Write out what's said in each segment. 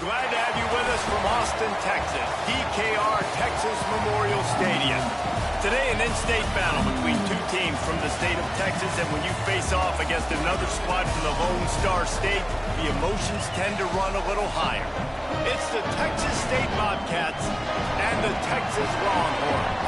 Glad to have you with us from Austin, Texas, DKR Texas Memorial Stadium. Today, an in-state battle between two teams from the state of Texas, and when you face off against another squad from the Lone Star State, the emotions tend to run a little higher. It's the Texas State Bobcats and the Texas Longhorns.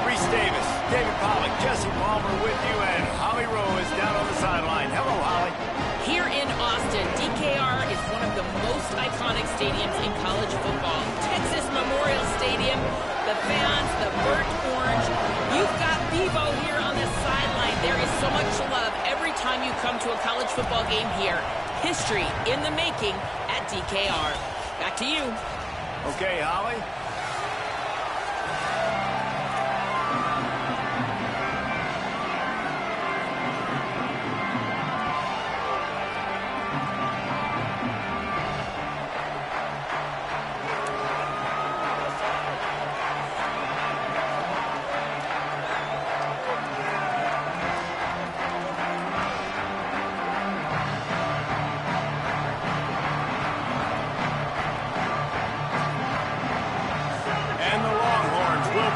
Reese Davis, David Pollack, Jesse Palmer with you, and Holly Rowe is down on the sideline. Hello, Holly. Here in Austin, DKR is one of the most iconic stadiums in college football. Texas Memorial Stadium, the fans, the burnt orange. You've got Bevo here on the sideline. There is so much love every time you come to a college football game here. History in the making at DKR. Back to you. Okay, Holly.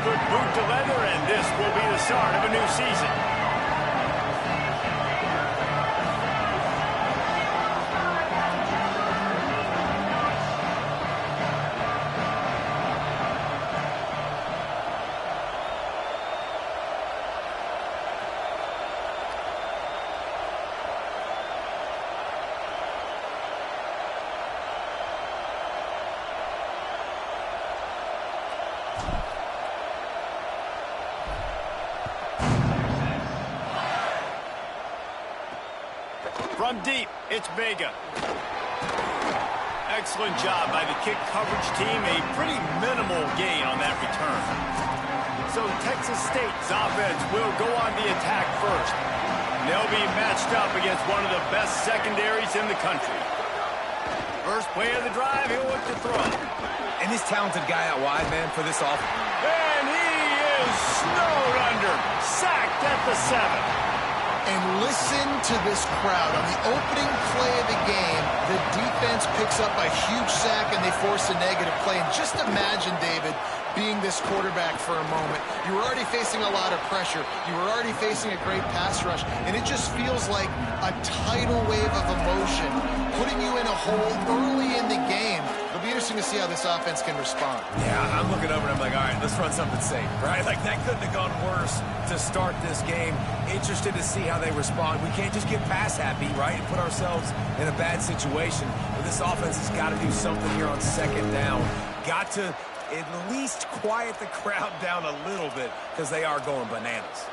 Boot to leather, and this will be the start of a new season. From deep, it's Vega. Excellent job by the kick coverage team. A pretty minimal gain on that return. So Texas State's offense will go on the attack first. They'll be matched up against one of the best secondaries in the country. First play of the drive, he'll look to throw. And this talented guy out wide, man, for this offense. And he is snowed under. Sacked at the 7. And listen to this crowd. On the opening play of the game, the defense picks up a huge sack and they force a negative play. And just imagine, David, being this quarterback for a moment. You were already facing a lot of pressure. You were already facing a great pass rush. And it just feels like a tidal wave of emotion, putting you in a hole early in the game. It'll be interesting to see how this offense can respond. Yeah, I'm looking over and I'm like, all right, let's run something safe, right? Like, that couldn't have gone worse to start this game. Interested to see how they respond. We can't just get pass happy, right, and put ourselves in a bad situation. But this offense has got to do something here on second down. Got to at least quiet the crowd down a little bit because they are going bananas.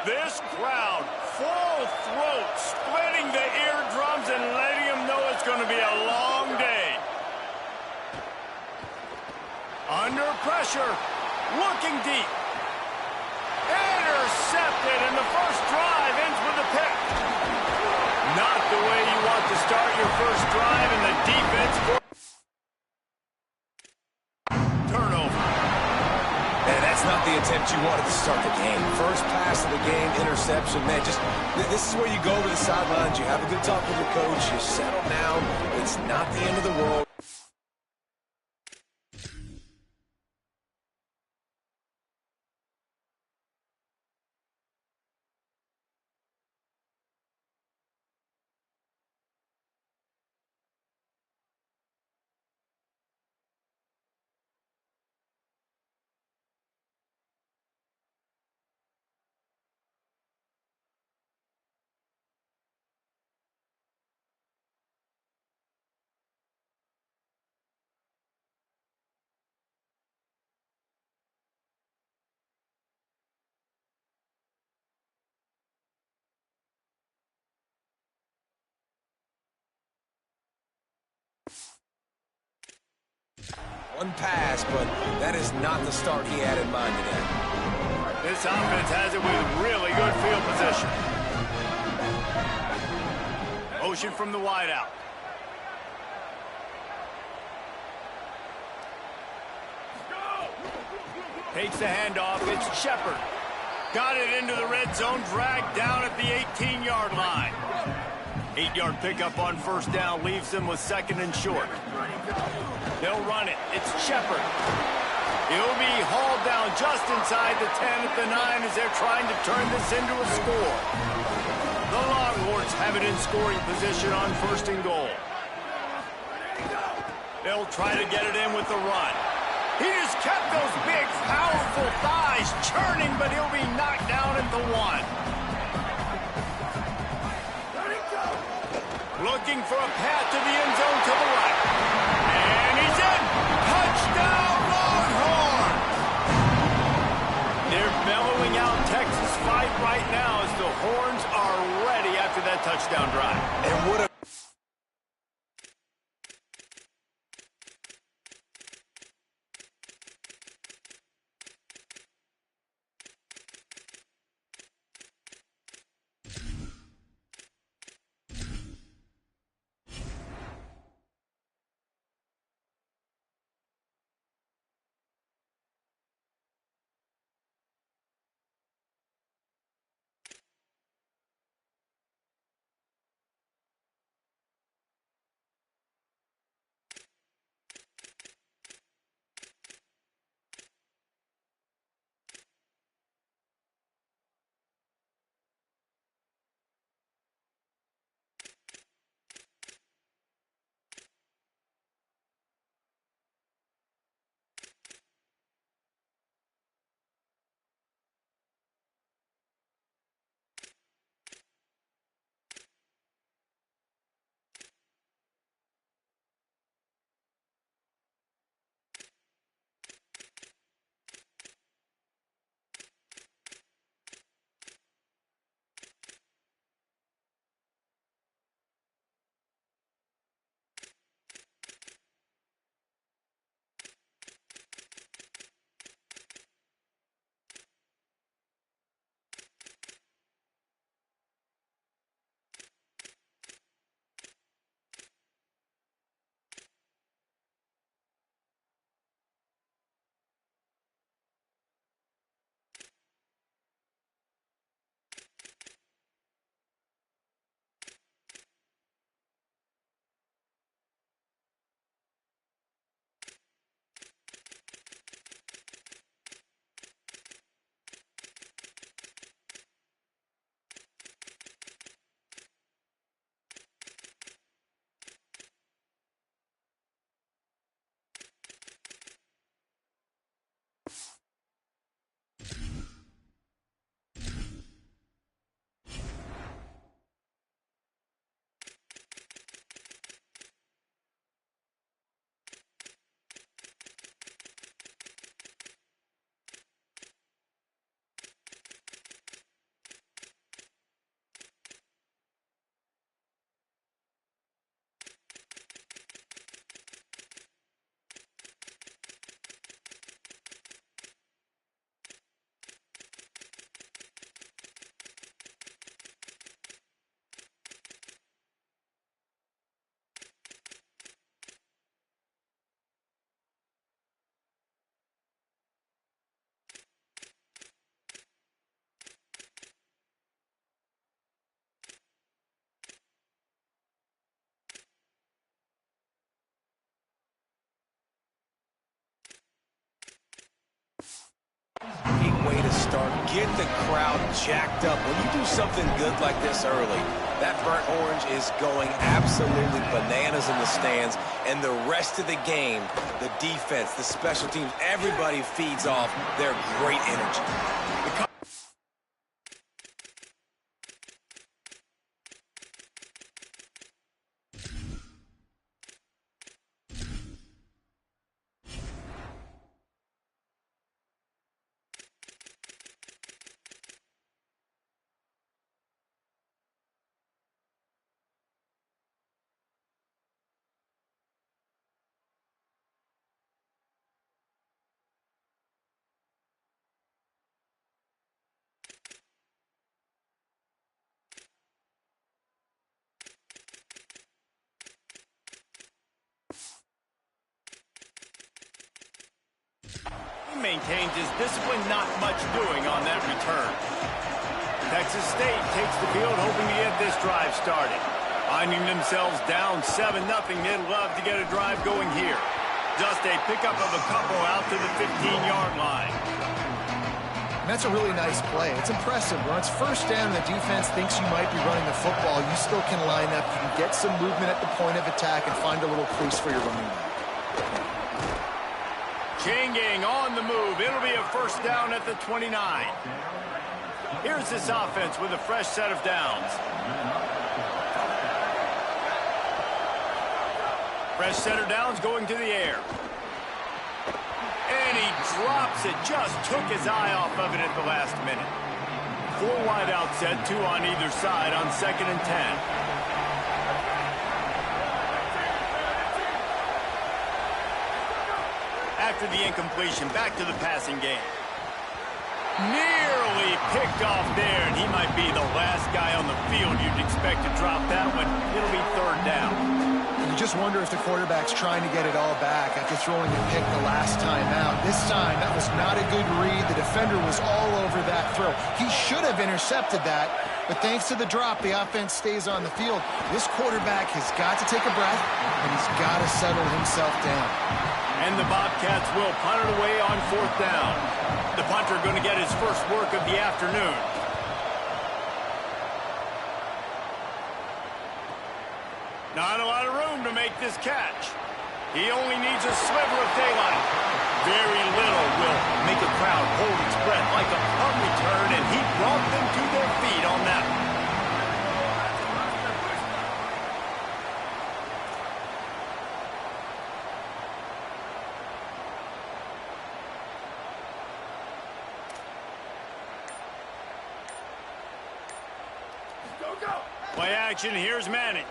This crowd, full throat, splitting the eardrums and letting them know it's going to be a long day. Under pressure, looking deep. Intercepted, and the first drive ends with a pick. Not the way you want to start your first drive, and the defense turnover. Man, that's not the attempt you wanted to start the game. First pass of the game, interception. Man, this is where you go to the sidelines. You have a good talk with your coach. You settle down. It's not the end of the world. One pass, but that is not the start he had in mind today. This offense has it with really good field position. Motion from the wideout. Takes the handoff. It's Shepard. Got it into the red zone, dragged down at the 18-yard line. 8-yard pickup on first down leaves them with second and short. They'll run it. It's Shepard. He'll be hauled down just inside the 10 at the 9 as they're trying to turn this into a score. The Longhorns have it in scoring position on first and goal. They'll try to get it in with the run. He just kept those big, powerful thighs churning, but he'll be knocked down at the 1. Looking for a path to the end zone to the right. And he's in! Touchdown, Longhorn! They're bellowing out Texas fight right now as the Horns are ready after that touchdown drive. And what a get the crowd jacked up. When you do something good like this early, that burnt orange is going absolutely bananas in the stands. And the rest of the game, the defense, the special teams, everybody feeds off their great energy. Maintains his discipline, not much doing on that return. Texas State takes the field, hoping to get this drive started. Finding themselves down 7-0, they'd love to get a drive going here. Just a pickup of a couple out to the 15-yard line. And that's a really nice play. It's impressive. When it's first down and the defense thinks you might be running the football, you still can line up. You can get some movement at the point of attack and find a little crease for your running back. Chain gang on the move. It'll be a first down at the 29. Here's this offense with a fresh set of downs. Fresh set of downs going to the air. And he drops it. Just took his eye off of it at the last minute. 4 wide out set, 2 on either side on 2nd and 10. After the incompletion, back to the passing game. Nearly picked off there, and he might be the last guy on the field you'd expect to drop that one. It'll be 3rd down. You just wonder if the quarterback's trying to get it all back after throwing the pick the last time out. This time, that was not a good read. The defender was all over that throw. He should have intercepted that, but thanks to the drop, the offense stays on the field. This quarterback has got to take a breath, and he's got to settle himself down. And the Bobcats will punt it away on 4th down. The punter going to get his first work of the afternoon. Not a lot of room to make this catch. He only needs a sliver of daylight. Very little will make a crowd hold its breath like a punt return, and he brought them to their feet on that one. Play action, here's Manning.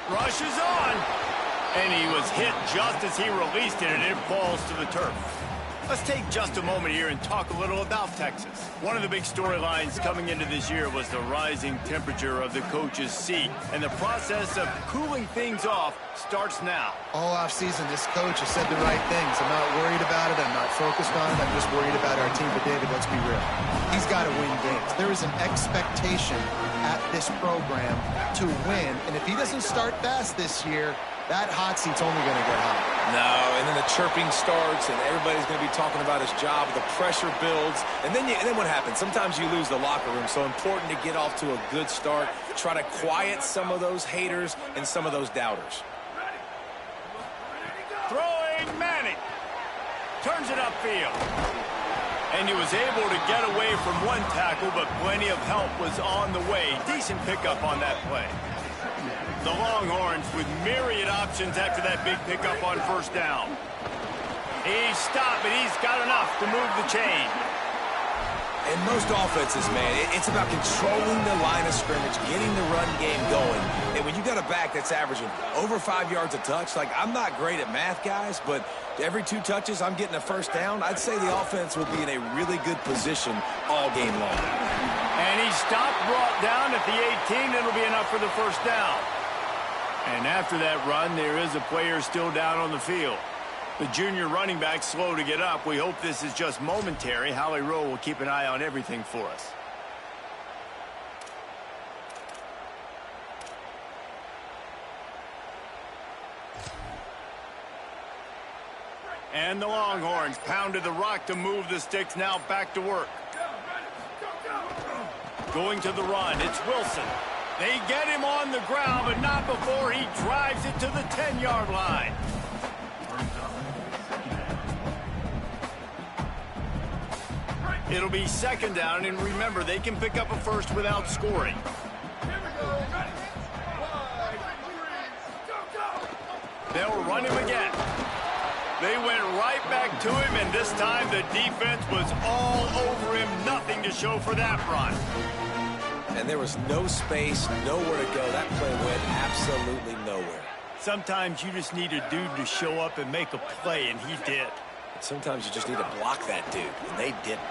Rushes on. And he was hit just as he released it, and it falls to the turf. Let's take just a moment here and talk a little about Texas. One of the big storylines coming into this year was the rising temperature of the coach's seat. And the process of cooling things off starts now. All offseason, this coach has said the right things. I'm not worried about it. I'm not focused on it. I'm just worried about our team. But, David, let's be real. He's got to win games. There is an expectation at this program to win. And if he doesn't start fast this year, that hot seat's only going to get hot. No, and then the chirping starts, and everybody's going to be talking about his job. The pressure builds, and then what happens? Sometimes you lose the locker room, so important to get off to a good start. Try to quiet some of those haters and some of those doubters. Throwing Manning. Turns it upfield. And he was able to get away from one tackle, but plenty of help was on the way. Decent pickup on that play. The Longhorns with myriad options after that big pickup on 1st down. He's stopped, but he's got enough to move the chain. In most offenses, man, it's about controlling the line of scrimmage, getting the run game going. And when you got a back that's averaging over 5 yards a touch, like, I'm not great at math, guys, but every 2 touches I'm getting a 1st down, I'd say the offense will be in a really good position all game long. And he stopped, brought down at the 18. It'll be enough for the 1st down. And after that run, there is a player still down on the field. The junior running back slow to get up. We hope this is just momentary. Howie Rowe will keep an eye on everything for us. And the Longhorns pounded the rock to move the sticks, now back to work. Going to the run, it's Wilson. They get him on the ground, but not before he drives it to the 10-yard line. It'll be second down, and remember, they can pick up a first without scoring. They'll run him again. They went right back to him, and this time the defense was all over him. Nothing to show for that run. And there was no space, nowhere to go. That play went absolutely nowhere. Sometimes you just need a dude to show up and make a play, and he did. And sometimes you just need to block that dude, and they didn't.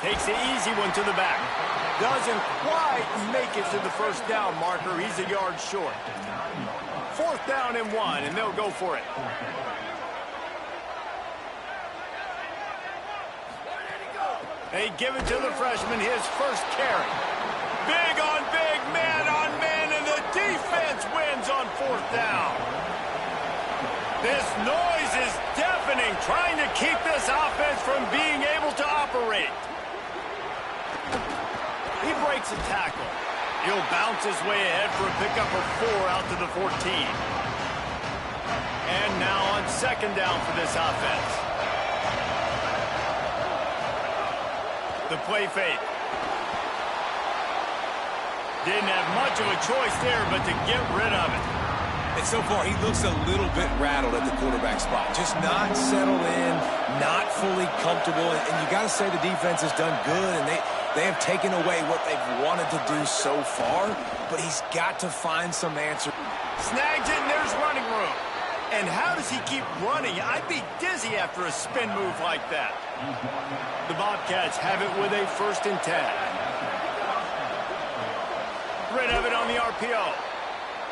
Takes the easy one to the back. Doesn't quite make it to the first down marker. He's a yard short. Fourth down and 1, and they'll go for it. They give it to the freshman, his first carry. Big on big, man on man, and the defense wins on fourth down. This noise is deafening, trying to keep this offense from being able to operate. He breaks a tackle. He'll bounce his way ahead for a pickup of 4 out to the 14. And now on second down for this offense. The play fake. Didn't have much of a choice there, but to get rid of it. And so far, he looks a little bit rattled at the quarterback spot. Just not settled in, not fully comfortable. And you got to say the defense has done good, and they have taken away what they've wanted to do so far. But he's got to find some answer. Snags it, and there's running room. And how does he keep running? I'd be dizzy after a spin move like that. The Bobcats have it with a 1st and 10. Rid of it on the RPO.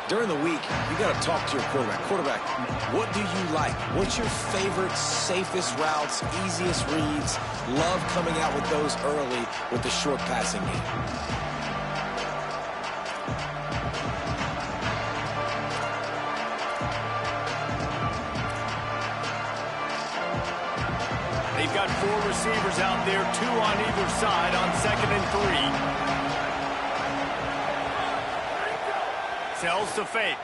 During the week, you got to talk to your quarterback. Quarterback, what do you like? What's your favorite, safest routes, easiest reads? Love coming out with those early with the short passing game. They've got 4 receivers out there, 2 on either side on 2nd and 3. Sells to fake.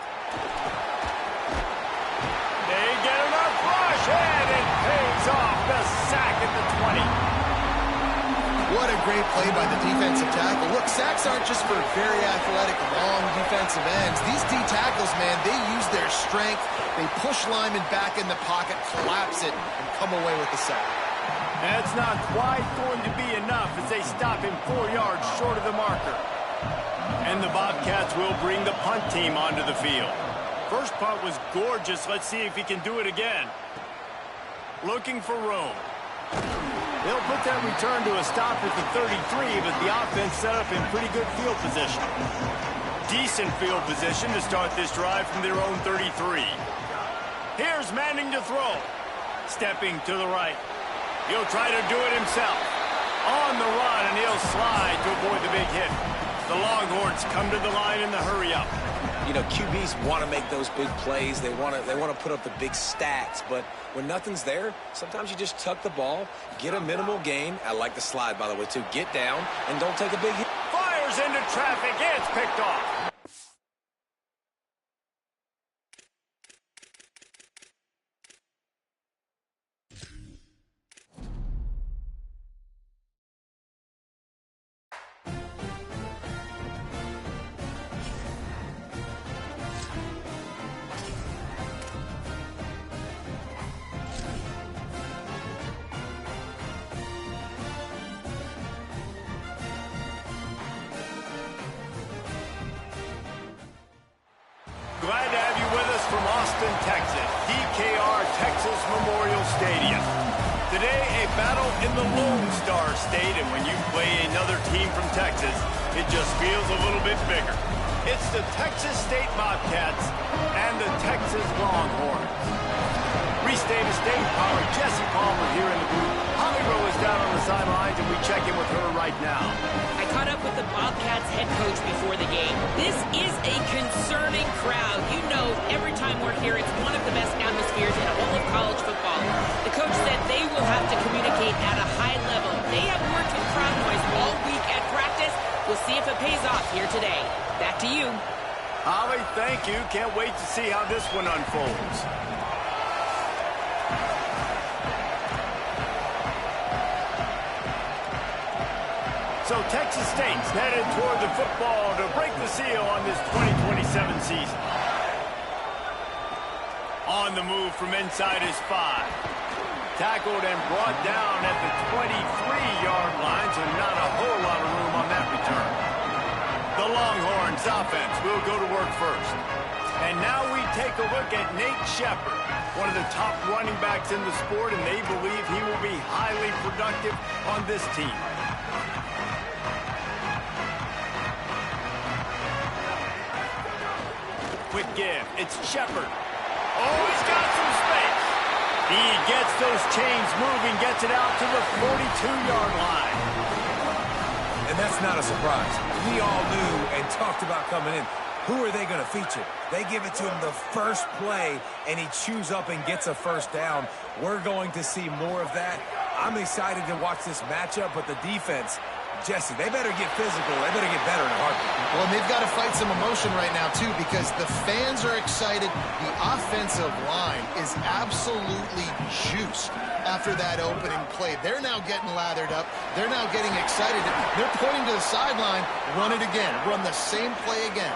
They get enough rush, and it pays off. The sack at the 20. What a great play by the defensive tackle. Look, sacks aren't just for very athletic, long defensive ends. These D tackles, man, they use their strength. They push linemen back in the pocket, collapse it, and come away with the sack. That's not quite going to be enough as they stop him 4 yards short of the marker. And the Bobcats will bring the punt team onto the field. First punt was gorgeous. Let's see if he can do it again. Looking for room. They'll put that return to a stop at the 33, but the offense set up in pretty good field position. Decent field position to start this drive from their own 33. Here's Manning to throw. Stepping to the right. He'll try to do it himself. On the run, and he'll slide to avoid the big hit. The Longhorns come to the line in the hurry-up. You know, QBs want to make those big plays. They want to put up the big stats. But when nothing's there, sometimes you just tuck the ball, get a minimal gain. I like the slide, by the way, too. Get down and don't take a big hit. Fires into traffic. It's picked off. Glad to have you with us from Austin, Texas, DKR Texas Memorial Stadium. Today, a battle in the Lone Star State, and when you play another team from Texas, it just feels a little bit bigger. It's the Texas State Bobcats and the Texas Longhorns. State of State Power, Jesse Palmer here in the booth. Holly Rowe is down on the sidelines, and we check in with her right now. I caught up with the Bobcats head coach before the game. This is a concerning crowd. You know, every time we're here, it's one of the best atmospheres in all of college football. The coach said they will have to communicate at a high level. They have worked with crowd noise all week at practice. We'll see it pays off here today. Back to you. Holly, thank you. Can't wait to see how this one unfolds. So Texas State's headed toward the football to break the seal on this 2027 season. On the move from inside his 5. Tackled and brought down at the 23-yard line, so not a whole lot of room on that return. The Longhorns offense will go to work first. And now we take a look at Nate Shepherd, one of the top running backs in the sport, and they believe he will be highly productive on this team. Quick give. It's Shepherd. Oh, he's got some space. He gets those chains moving, gets it out to the 42-yard line. And that's not a surprise. We all knew and talked about coming in. Who are they going to feature? They give it to him the first play, and he chews up and gets a first down. We're going to see more of that. I'm excited to watch this matchup, but the defense, Jesse, they better get physical. They better get better in a heartbeat. Well, and they've got to fight some emotion right now, too, because the fans are excited. The offensive line is absolutely juiced after that opening play. They're now getting lathered up. They're now getting excited. They're pointing to the sideline, run it again, run the same play again.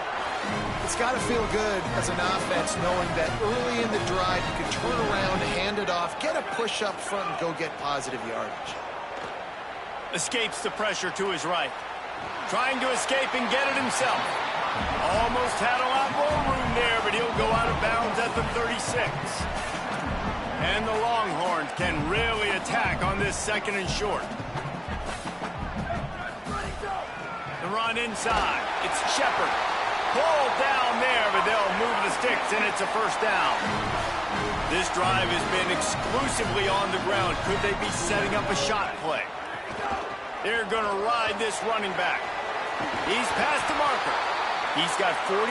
It's got to feel good as an offense knowing that early in the drive you can turn around, hand it off, get a push up front, and go get positive yardage. Escapes the pressure to his right. Trying to escape and get it himself. Almost had a lot more room there, but he'll go out of bounds at the 36. And the Longhorns can really attack on this 2nd and short. The run inside. It's Shepherd. Pulled down there, but they'll move the sticks, and it's a first down. This drive has been exclusively on the ground. Could they be setting up a shot play? They're going to ride this running back. He's past the marker. He's got 43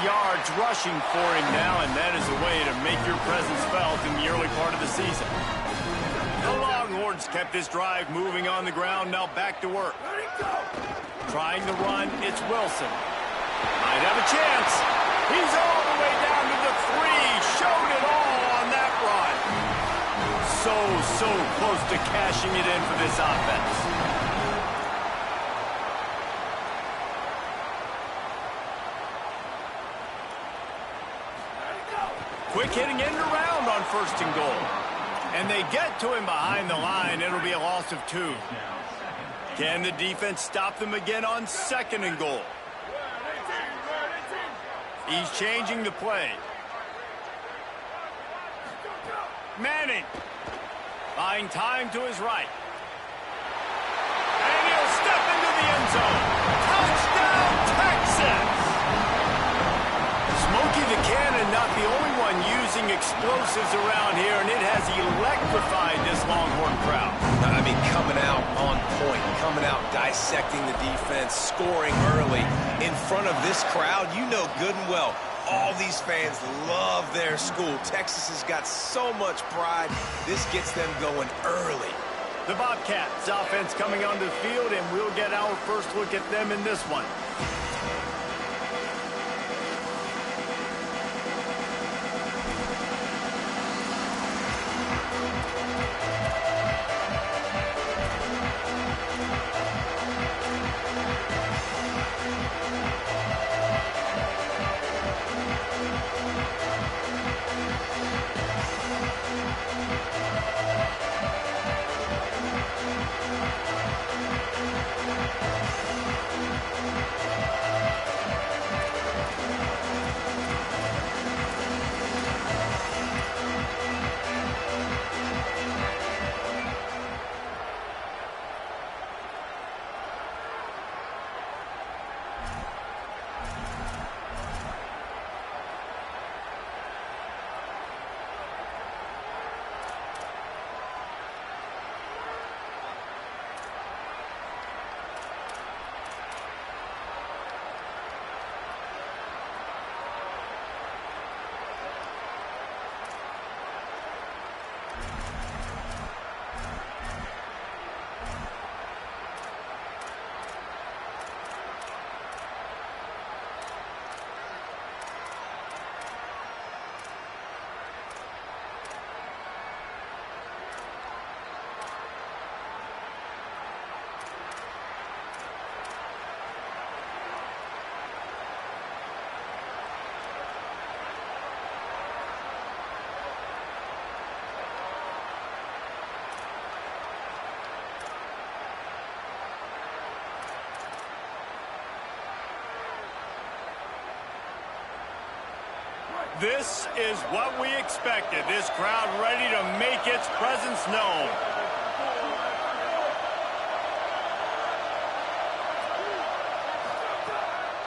yards rushing for him now, and that is a way to make your presence felt in the early part of the season. The Longhorns kept this drive moving on the ground, now back to work. Trying to run, it's Wilson. Might have a chance. He's all the way down to the 3. Showed it all on that run. So close to cashing it in for this offense. Quick hitting end around on 1st and goal. And they get to him behind the line. It'll be a loss of 2. Can the defense stop them again on 2nd and goal? He's changing the play. Manning. Buying time to his right. And he'll step into the end zone. Touchdown, Texas! Smokey the Cannon, not the only one using explosives around here, and it has electrified this Longhorn crowd. I mean, coming out on point, coming out dissecting the defense, scoring early in front of this crowd. You know good and well, all these fans love their school. Texas has got so much pride. This gets them going early. The Bobcats offense coming onto the field, and we'll get our first look at them in this one. This is what we expected. This crowd ready to make its presence known.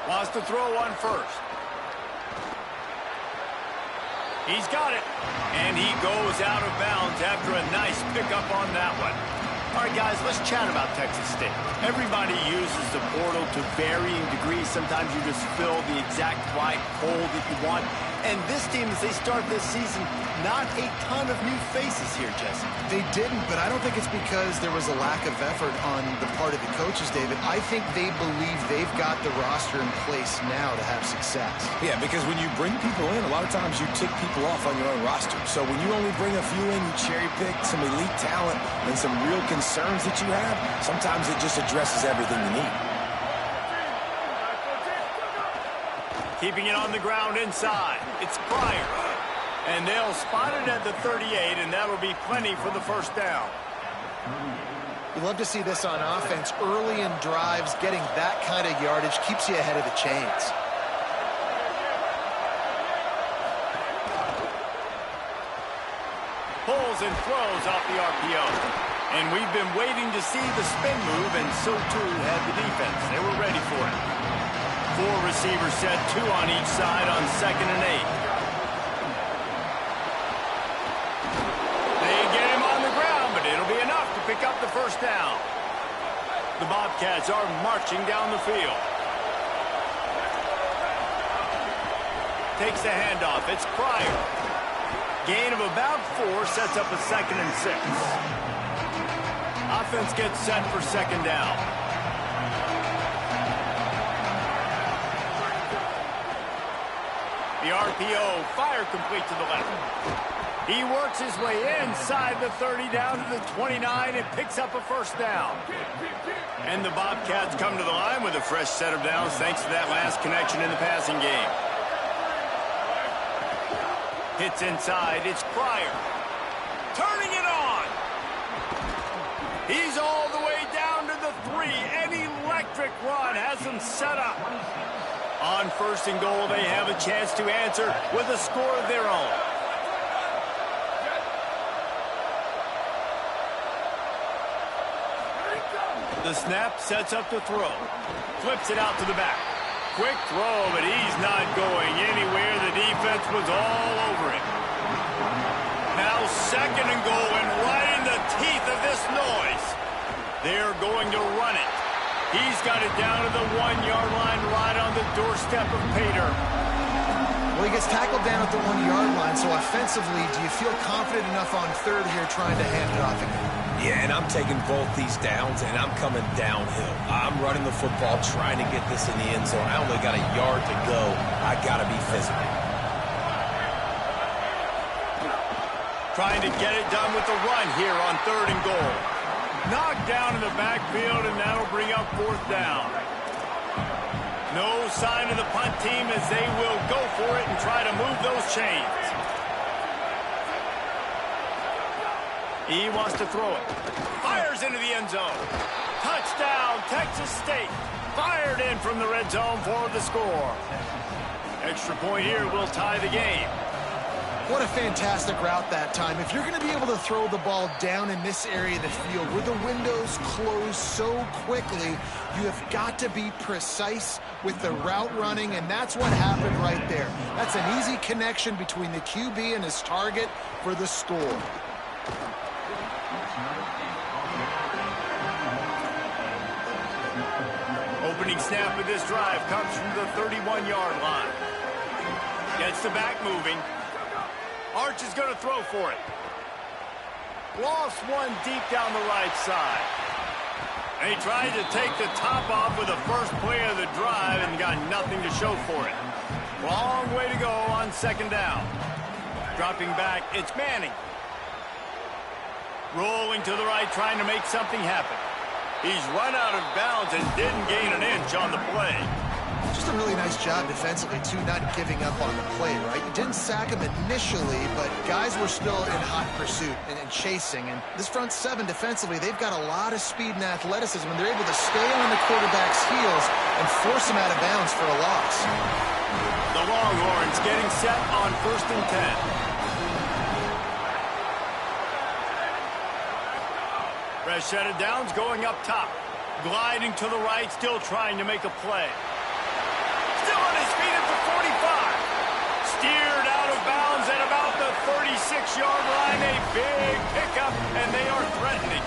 Wants to throw one first. He's got it. And he goes out of bounds after a nice pickup on that one. All right, guys, let's chat about Texas State. Everybody uses the portal to varying degrees. Sometimes you just fill the exact right hole that you want. And this team, as they start this season, not a ton of new faces here, Jesse. They didn't, but I don't think it's because there was a lack of effort on the part of the coaches, David. I think they believe they've got the roster in place now to have success. Yeah, because when you bring people in, a lot of times you tick people off on your own roster. So when you only bring a few in, you cherry pick some elite talent and some real concerns that you have, sometimes it just addresses everything you need. Keeping it on the ground inside. It's Pryor. And they'll spot it at the 38, and that'll be plenty for the first down. You love to see this on offense. Early in drives, getting that kind of yardage keeps you ahead of the chains. Pulls and throws off the RPO. And we've been waiting to see the spin move, and so too had the defense. They were ready for it. 4 receivers set, 2 on each side on 2nd and 8. They get him on the ground, but it'll be enough to pick up the first down. The Bobcats are marching down the field. Takes the handoff. It's Pryor. Gain of about 4 sets up a 2nd and 6. Offense gets set for 2nd down. The RPO, fire complete to the left. He works his way inside the 30 down to the 29 and picks up a first down. And the Bobcats come to the line with a fresh set of downs thanks to that last connection in the passing game. Hits inside, it's Pryor. Turning it on. He's all the way down to the 3. An electric run has them set up. On 1st and goal, they have a chance to answer with a score of their own. The snap sets up the throw. Flips it out to the back. Quick throw, but he's not going anywhere. The defense was all over him. Now 2nd and goal, and right in the teeth of this noise. They're going to run it. He's got it down to the 1-yard line right on the doorstep of Pater. Well, he gets tackled down at the 1-yard line, so offensively, do you feel confident enough on 3rd here trying to hand it off again? Yeah, and I'm taking both these downs, and I'm coming downhill. I'm running the football, trying to get this in the end zone. I only got a yard to go. I got to be physical. Trying to get it done with the run here on 3rd and goal. Knocked down in the backfield, and that'll bring up 4th down. No sign of the punt team as they will go for it and try to move those chains. He wants to throw it. Fires into the end zone. Touchdown, Texas State. Fired in from the red zone for the score. Extra point here will tie the game. What a fantastic route that time. If you're going to be able to throw the ball down in this area of the field where the windows close so quickly, you have got to be precise with the route running, and that's what happened right there. That's an easy connection between the QB and his target for the score. Opening snap of this drive comes from the 31-yard line. Gets the back moving. Arch is going to throw for it. Lost one deep down the right side. And he tried to take the top off with the first play of the drive and got nothing to show for it. Long way to go on 2nd down. Dropping back, it's Manning. Rolling to the right, trying to make something happen. He's run out of bounds and didn't gain an inch on the play. Just a really nice job defensively, too, not giving up on the play, right? You didn't sack him initially, but guys were still in hot pursuit and chasing. And this front seven defensively, they've got a lot of speed and athleticism, and they're able to stay on the quarterback's heels and force him out of bounds for a loss. The Longhorns getting set on 1st and 10. Rashad Downs going up top. Gliding to the right, still trying to make a play. Still on his feet at the 45. Steered out of bounds at about the 36-yard line. A big pickup, and they are threatening.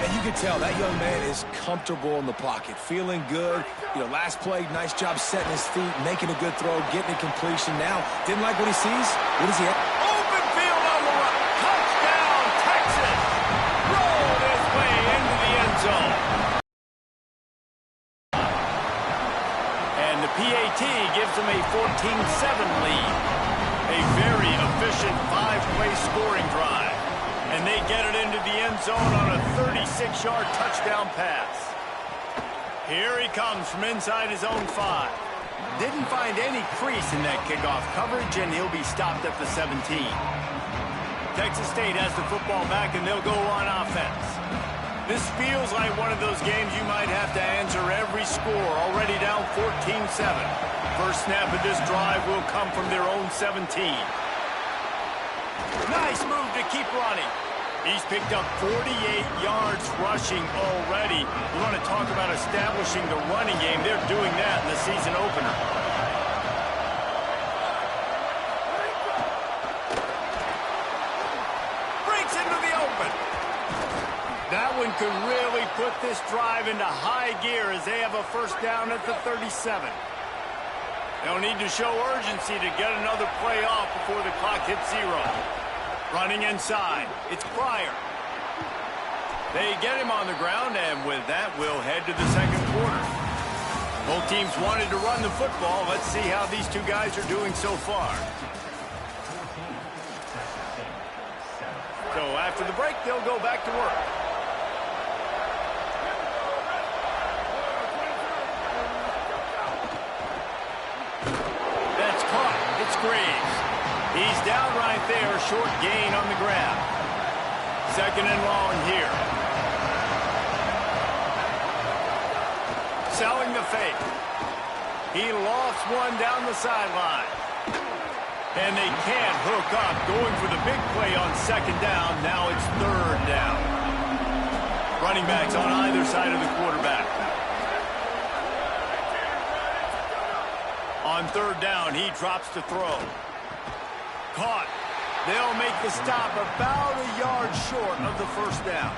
And you can tell that young man is comfortable in the pocket, feeling good. You know, last play, nice job setting his feet, making a good throw, getting a completion. Now, didn't like what he sees. What does he have? Open field on the right. Touchdown, Texas. Rolled his way into the end zone. And the PAT gives them a 14-7 lead. A very efficient 5-play scoring drive. And they get it into the end zone on a 36-yard touchdown pass. Here he comes from inside his own 5. Didn't find any crease in that kickoff coverage, and he'll be stopped at the 17. Texas State has the football back, and they'll go on offense. This feels like one of those games you might have to answer every score, already down 14-7. First snap of this drive will come from their own 17. Nice move to keep running. He's picked up 48 yards rushing already. You want to talk about establishing the running game. They're doing that in the season opener. Breaks into the open. That one could really put this drive into high gear as they have a first down at the 37. They'll need to show urgency to get another play off before the clock hits 0. Running inside, it's Pryor. They get him on the ground, and with that, we'll head to the second quarter. Both teams wanted to run the football. Let's see how these two guys are doing so far. So after the break, they'll go back to work. That's caught. It's Graves. He's down right there, short gain on the grab. Second and long here. Selling the fake. He lofts one down the sideline. And they can't hook up. Going for the big play on second down. Now it's third down. Running backs on either side of the quarterback. On third down, he drops to throw. Caught. They'll make the stop about a yard short of the first down.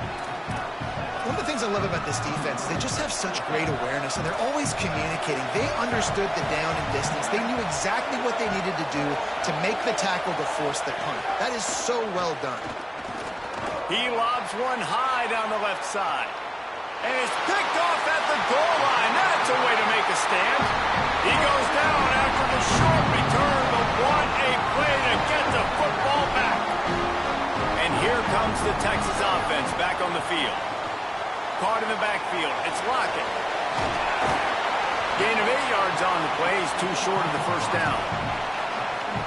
One of the things I love about this defense is they just have such great awareness, and they're always communicating. They understood the down and distance. They knew exactly what they needed to do to make the tackle to force the punt. That is so well done. He lobs one high down the left side. And it's picked off at the goal line. That's a way to make a stand. He goes down after the short return, but what a play to get the football back. And here comes the Texas offense back on the field. Caught in the backfield. It's Lockett. Gain of 8 yards on the play. He's too short of the first down.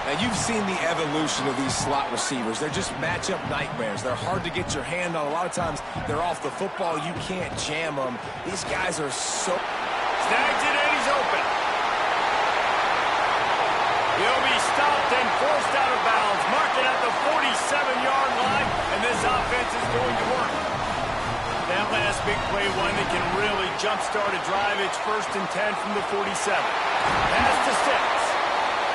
Now, you've seen the evolution of these slot receivers. They're just matchup nightmares. They're hard to get your hand on. A lot of times, they're off the football. You can't jam them. These guys are so... Snags it, and he's open. He'll be stopped and forced out of bounds. Marked it at the 47-yard line, and this offense is going to work. That last big play, one that can really jumpstart a drive. It's 1st and 10 from the 47. Pass to Sticks.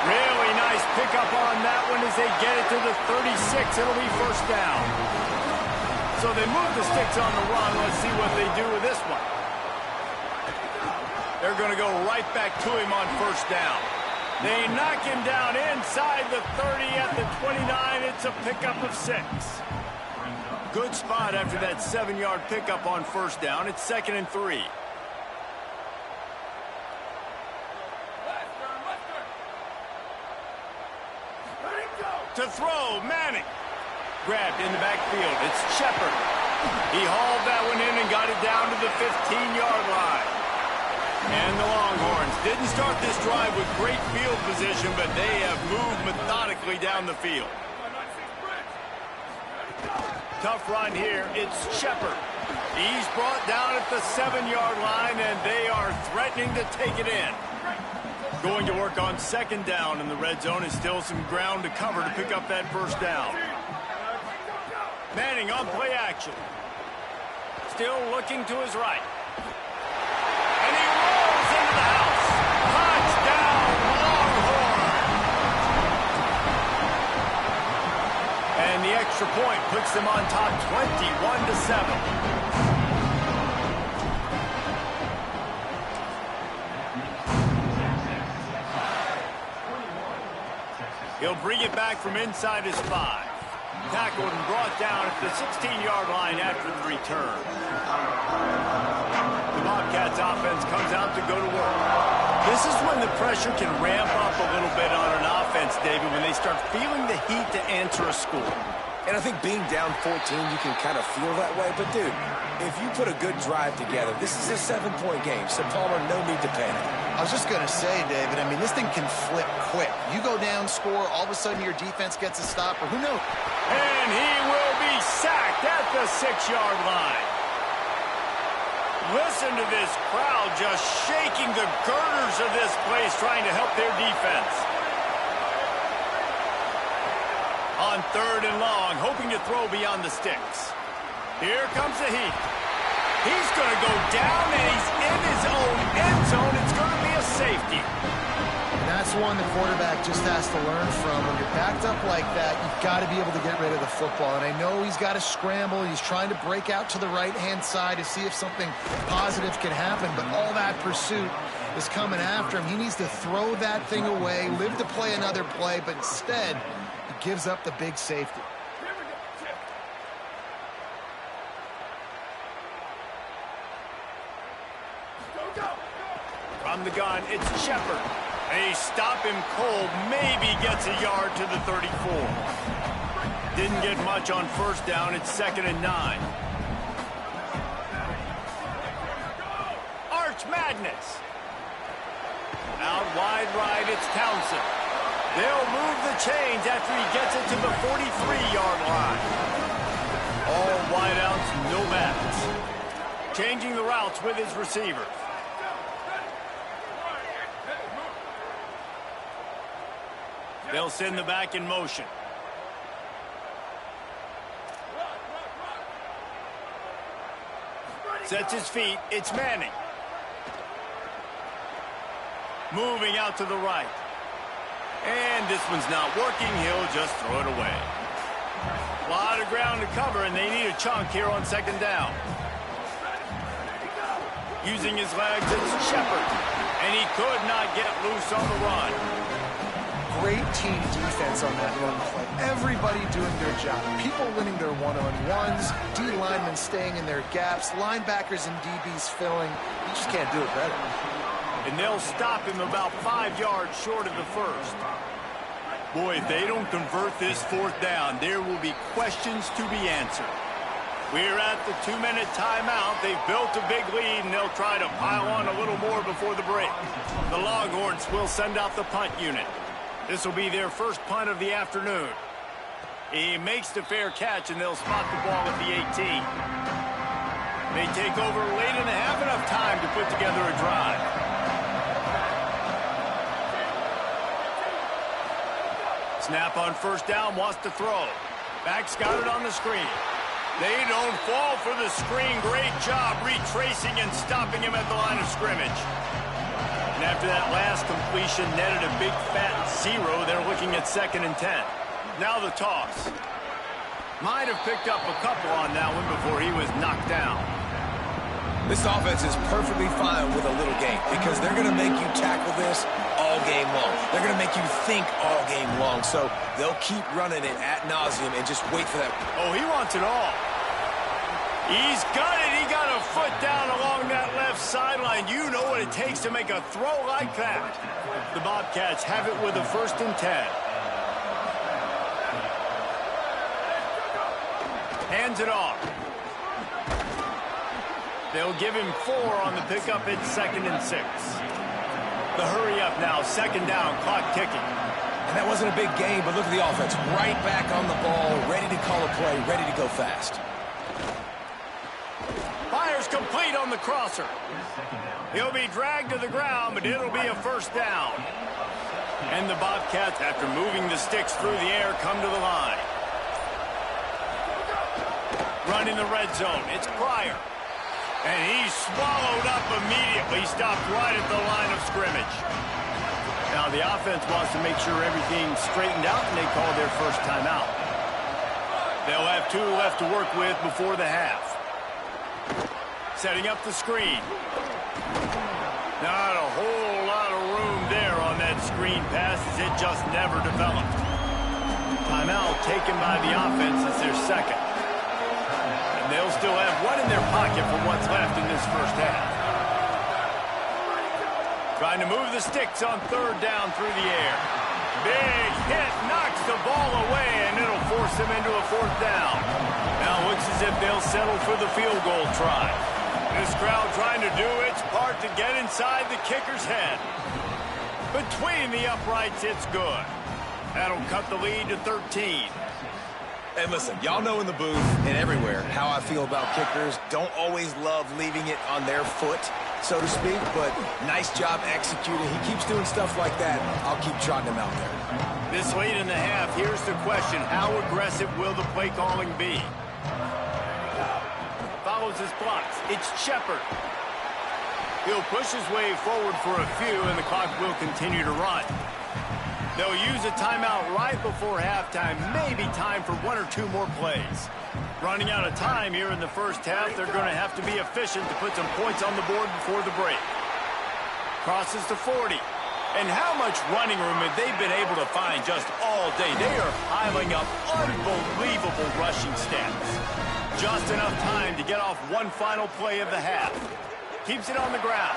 Really nice pickup on that one as they get it to the 36. It'll be first down. So they move the Sticks on the run. Let's see what they do with this one. They're going to go right back to him on first down. They knock him down inside the 30 at the 29. It's a pickup of 6. Good spot after that 7-yard pickup on first down. It's 2nd and 3. To throw, Manning. Grabbed in the backfield. It's Shepard. He hauled that one in and got it down to the 15-yard line. And the Longhorns didn't start this drive with great field position, but they have moved methodically down the field. Tough run here. It's Shepard. He's brought down at the 7-yard line, and they are threatening to take it in. Going to work on second down, and the red zone is still some ground to cover to pick up that first down. Manning on play action. Still looking to his right. And he rolls into the house. Touchdown, Longhorn! And the extra point puts them on top 21-7. He'll bring it back from inside his 5. Tackled and brought down at the 16-yard line after the return. The Bobcats offense comes out to go to work. This is when the pressure can ramp up a little bit on an offense, David, when they start feeling the heat to answer a score. And I think being down 14, you can kind of feel that way. But, dude, if you put a good drive together, this is a 7-point game. So, Palmer, no need to panic. I was just going to say, David, I mean, this thing can flip quick. You go down, score, all of a sudden your defense gets a stop, or who knows? And he will be sacked at the 6-yard line. Listen to this crowd just shaking the girders of this place, trying to help their defense. On 3rd and long, hoping to throw beyond the sticks. Here comes the heat. He's going to go down, and he's in his own end zone. It's going to be a safety. And that's one the quarterback just has to learn from. When you're backed up like that, you've got to be able to get rid of the football. And I know he's got to scramble. He's trying to break out to the right-hand side to see if something positive can happen. But all that pursuit is coming after him. He needs to throw that thing away, live to play another play, but instead, he gives up the big safety. From the gun, it's Shepard. They stop him cold, maybe gets a yard to the 34. Didn't get much on first down. It's 2nd and 9. Arch Madness. Out wide right, it's Townsend. They'll move the chains after he gets it to the 43-yard line. All wideouts, no backs. Changing the routes with his receivers. They'll send the back in motion. Sets his feet. It's Manning. Moving out to the right. And this one's not working. He'll just throw it away. A lot of ground to cover, and they need a chunk here on 2nd down. Using his legs, it's Shepard. And he could not get loose on the run. Great team defense on that run play. Everybody doing their job. People winning their one-on-ones, D linemen staying in their gaps, linebackers and DBs filling. You just can't do it better. And they'll stop him about 5 yards short of the first. Boy, if they don't convert this 4th down, there will be questions to be answered. We're at the 2-minute timeout. They've built a big lead, and they'll try to pile on a little more before the break. The Longhorns will send out the punt unit. This will be their first punt of the afternoon. He makes the fair catch, and they'll spot the ball at the 18. They take over late and have enough time to put together a drive. Snap on first down, wants to throw. Back's got it on the screen. They don't fall for the screen. Great job retracing and stopping him at the line of scrimmage. And after that last completion netted a big fat 0, they're looking at 2nd and 10. Now the toss. Might have picked up a couple on that one before he was knocked down. This offense is perfectly fine with a little game because they're going to make you tackle this all game long. They're going to make you think all game long. So they'll keep running it ad nauseum and just wait for that. Oh, he wants it all. He's got it. He got a foot down along that left sideline. You know what it takes to make a throw like that. The Bobcats have it with a 1st and 10. Hands it off. They'll give him 4 on the pickup at 2nd and 6. The hurry up now, 2nd down, clock ticking. And that wasn't a big game, but look at the offense. Right back on the ball, ready to call a play, ready to go fast. Fires complete on the crosser. He'll be dragged to the ground, but it'll be a 1st down. And the Bobcats, after moving the sticks through the air, come to the line. Running the red zone, it's Pryor. And he's swallowed up immediately, stopped right at the line of scrimmage. Now the offense wants to make sure everything's straightened out, and they call their first timeout. They'll have 2 left to work with before the half. Setting up the screen. Not a whole lot of room there on that screen pass, as it just never developed. Timeout taken by the offense as their 2nd. And they'll still have 1 in their pocket from what's left in this first half. Trying to move the sticks on 3rd down through the air. Big hit, knocks the ball away, and it'll force them into a 4th down. Now it looks as if they'll settle for the field goal try. This crowd trying to do its part to get inside the kicker's head. Between the uprights, it's good. That'll cut the lead to 13. And listen, y'all know in the booth and everywhere how I feel about kickers. Don't always love leaving it on their foot, so to speak, but nice job executing. He keeps doing stuff like that. I'll keep trotting him out there. This late in the half, here's the question. How aggressive will the play calling be? Follows his blocks. It's Shepard. He'll push his way forward for a few, and the clock will continue to run. They'll use a timeout right before halftime. Maybe time for 1 or 2 more plays. Running out of time here in the first half, they're going to have to be efficient to put some points on the board before the break. Crosses to 40. And how much running room have they been able to find just all day? They are piling up unbelievable rushing stats. Just enough time to get off one final play of the half. Keeps it on the ground.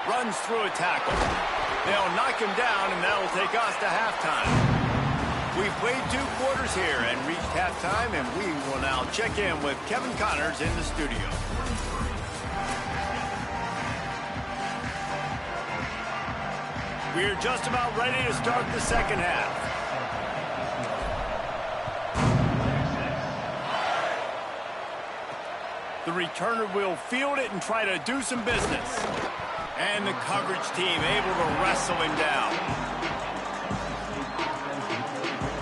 Runs through a tackle. They'll knock him down, and that'll take us to halftime. We've played 2 quarters here and reached halftime, and we will now check in with Kevin Connors in the studio. We're just about ready to start the second half. The returner will field it and try to do some business. And the coverage team able to wrestle him down.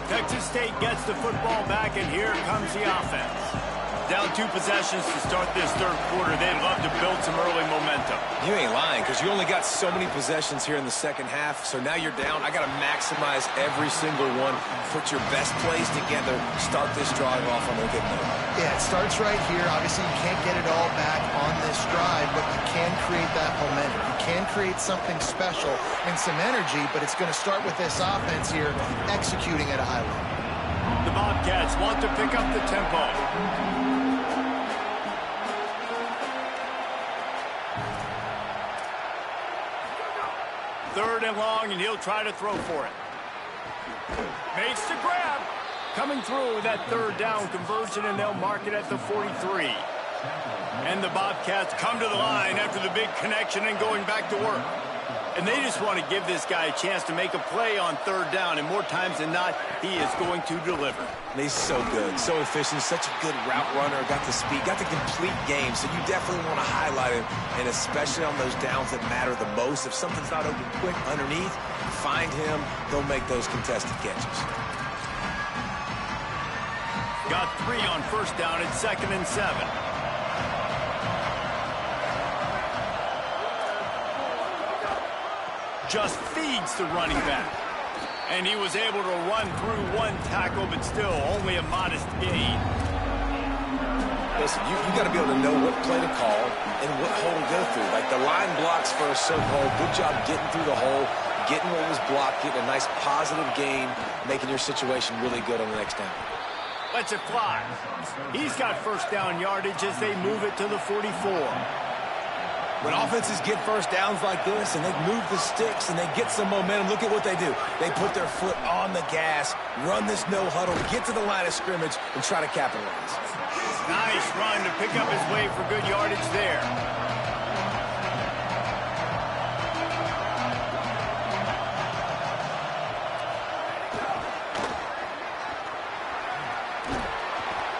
Texas State gets the football back, and here comes the offense. Down 2 possessions to start this 3rd quarter. They'd love to build some early momentum. You ain't lying, because you only got so many possessions here in the second half, so now you're down. I got to maximize every single one. Put your best plays together. Start this drive off on a good note. Yeah, it starts right here. Obviously, you can't get it all back on this drive, but you can create that momentum. You can create something special and some energy, but it's going to start with this offense here executing at a high level. The Bobcats want to pick up the tempo. Third and long, and he'll try to throw for it. Makes the grab. Coming through with that 3rd down conversion, and they'll mark it at the 43. And the Bobcats come to the line after the big connection and going back to work. And they just want to give this guy a chance to make a play on 3rd down, and more times than not, he is going to deliver. And he's so good, so efficient, such a good route runner, got the speed, got the complete game, so you definitely want to highlight him, and especially on those downs that matter the most. If something's not open quick underneath, find him, they'll make those contested catches. Got 3 on 1st down at 2nd and 7. Just feeds the running back. And he was able to run through 1 tackle, but still only a modest gain. Listen, you got to be able to know what play to call and what hole to go through. Like the line blocks for a certain hole. Good job getting through the hole, getting what was blocked, getting a nice positive gain, making your situation really good on the next down. Lets it fly. He's got 1st down yardage as they move it to the 44. When offenses get 1st downs like this and they move the sticks and they get some momentum, look at what they do. They put their foot on the gas, run this no huddle, get to the line of scrimmage, and try to capitalize. Nice run to pick up his way for good yardage there.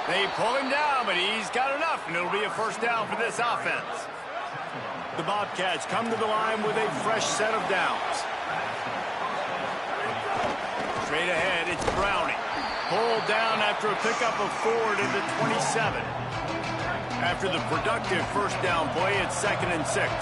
They pull him down, but he's got enough, and it'll be a first down for this offense. The Bobcats come to the line with a fresh set of downs. Straight ahead, it's Browning. Pulled down after a pickup of 4 to the 27. After the productive first down play, it's 2nd and 6.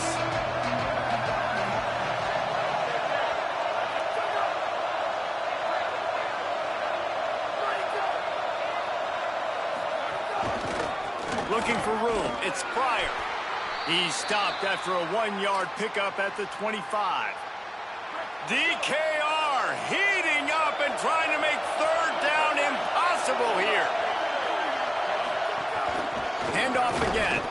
Looking for room, it's Pryor. He's stopped after a 1-yard pickup at the 25. DKR heating up and trying to make third down impossible here. Handoff again.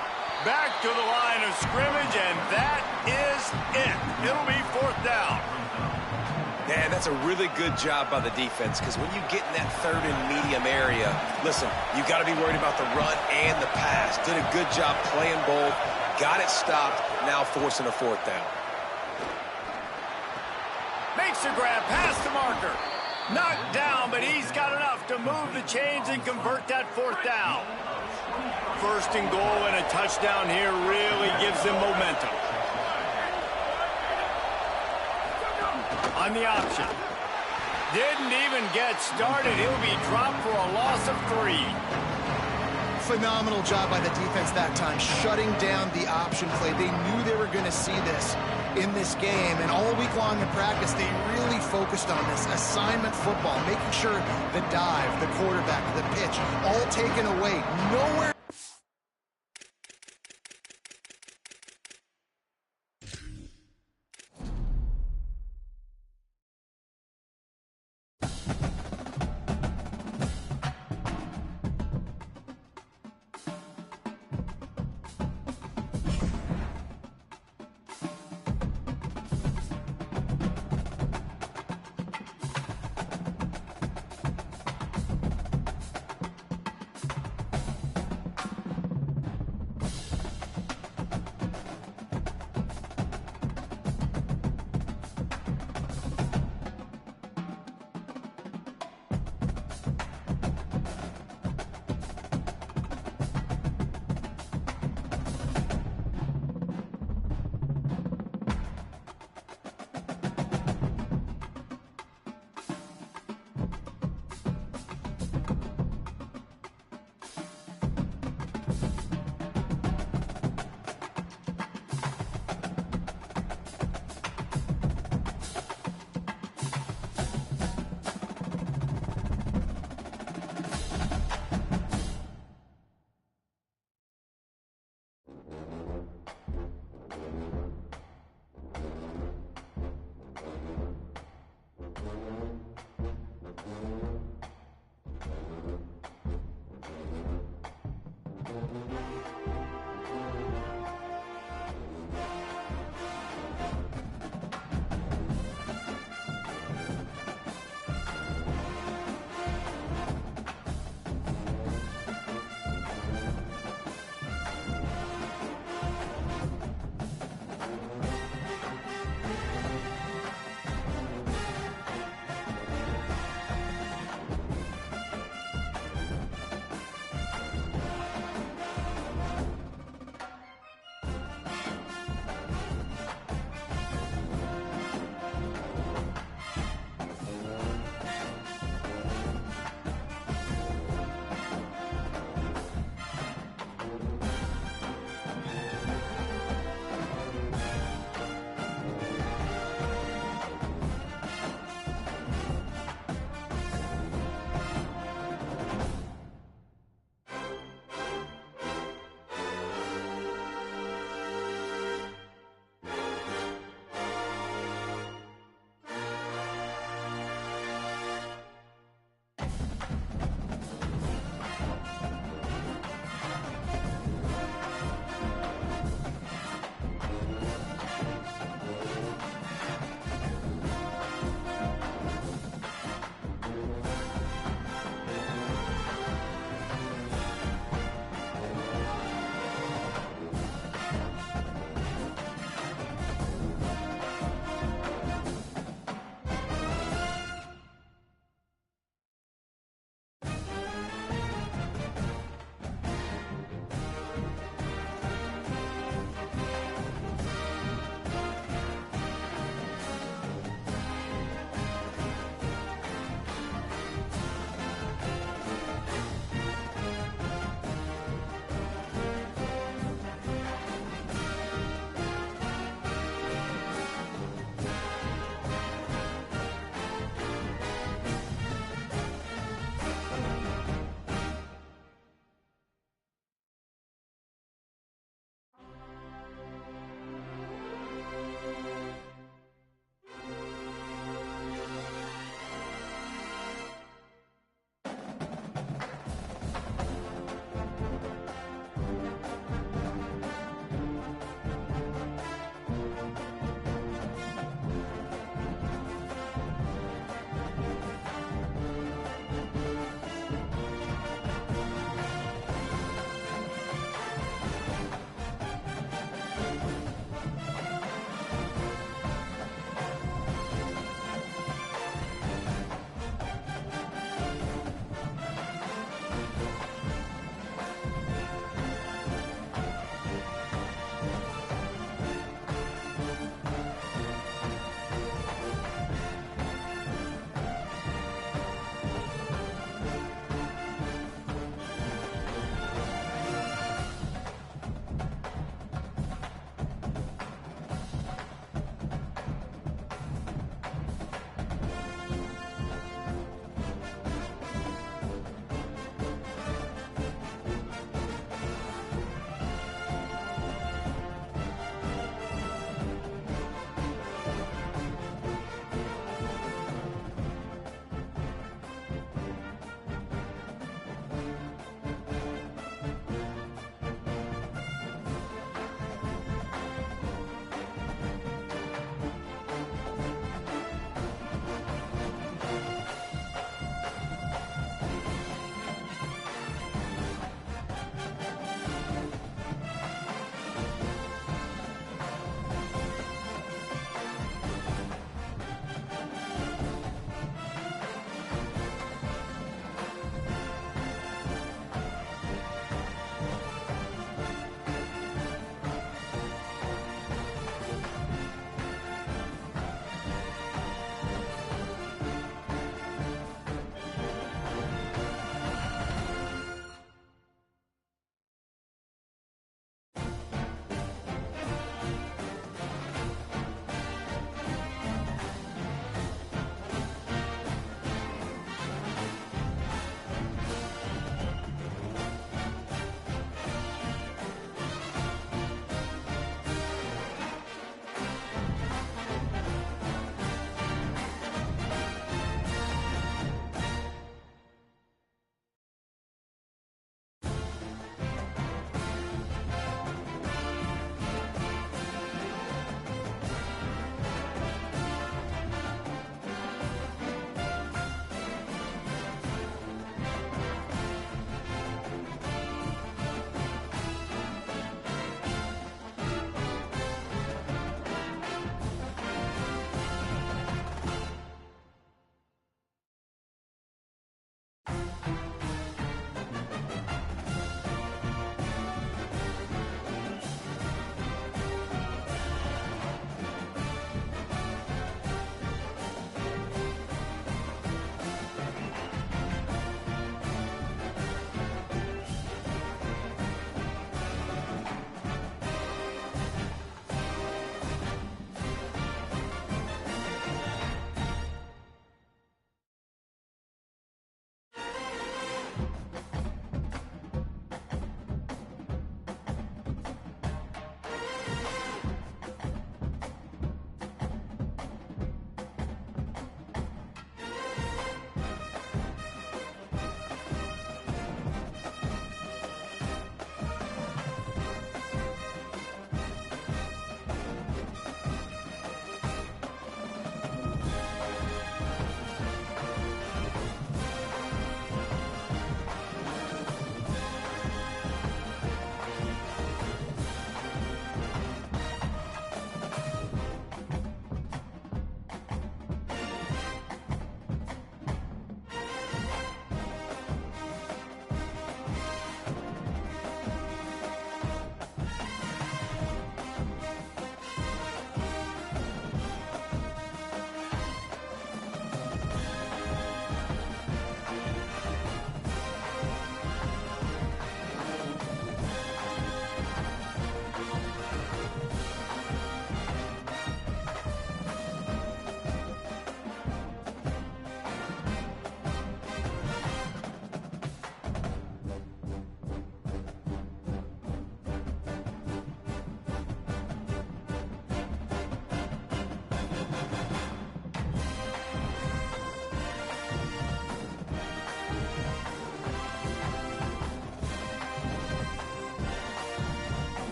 Back to the line of scrimmage, and that is it. It'll be 4th down. Man, that's a really good job by the defense, because when you get in that 3rd and medium area, listen, you got to be worried about the run and the pass. Did a good job playing both, got it stopped, now forcing a 4th down. Makes a grab past the marker. Knocked down, but he's got enough to move the chains and convert that 4th down. 1st and goal and a touchdown here really gives them momentum. On the option. Didn't even get started. He'll be dropped for a loss of 3. Phenomenal job by the defense that time, shutting down the option play. They knew they were going to see this in this game, and all week long in practice, they really focused on this assignment football, making sure the dive, the quarterback, the pitch, all taken away. Nowhere.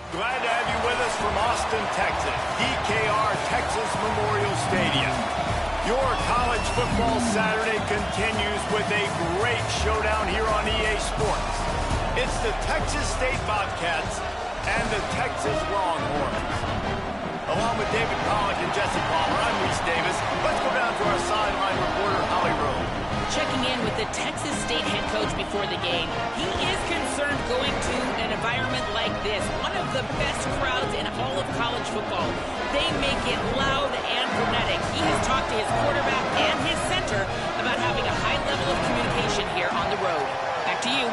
Glad to have you with us from Austin, Texas, DKR Texas Memorial Stadium. Your college football Saturday continues with a great showdown here on EA Sports. It's the Texas State Bobcats and the Texas Longhorns. Along with David Pollack and Jesse Palmer, I'm Reese Davis. Let's go down to our sideline reporter, Holly Rowe. Checking in with the Texas State head coach before the game. He is concerned going to an environment like this, one of the best crowds in all of college football. They make it loud and frenetic. He has talked to his quarterback and his center about having a high level of communication here on the road. Back to you.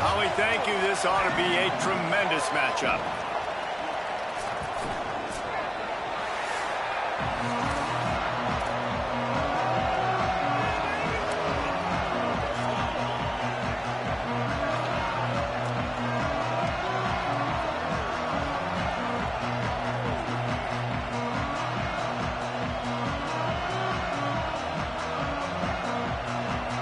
Holly, thank you. This ought to be a tremendous matchup.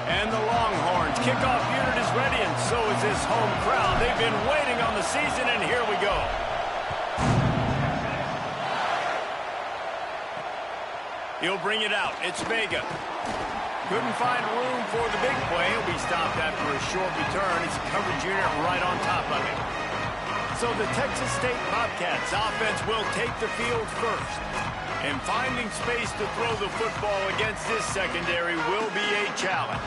And the Longhorns kickoff unit is ready, and so is this home crowd. They've been waiting on the season, and here we go. He'll bring it out. It's Vega. Couldn't find room for the big play. He'll be stopped after a short return. It's a coverage unit right on top of him. So the Texas State Bobcats offense will take the field first. And finding space to throw the football against this secondary will be a challenge.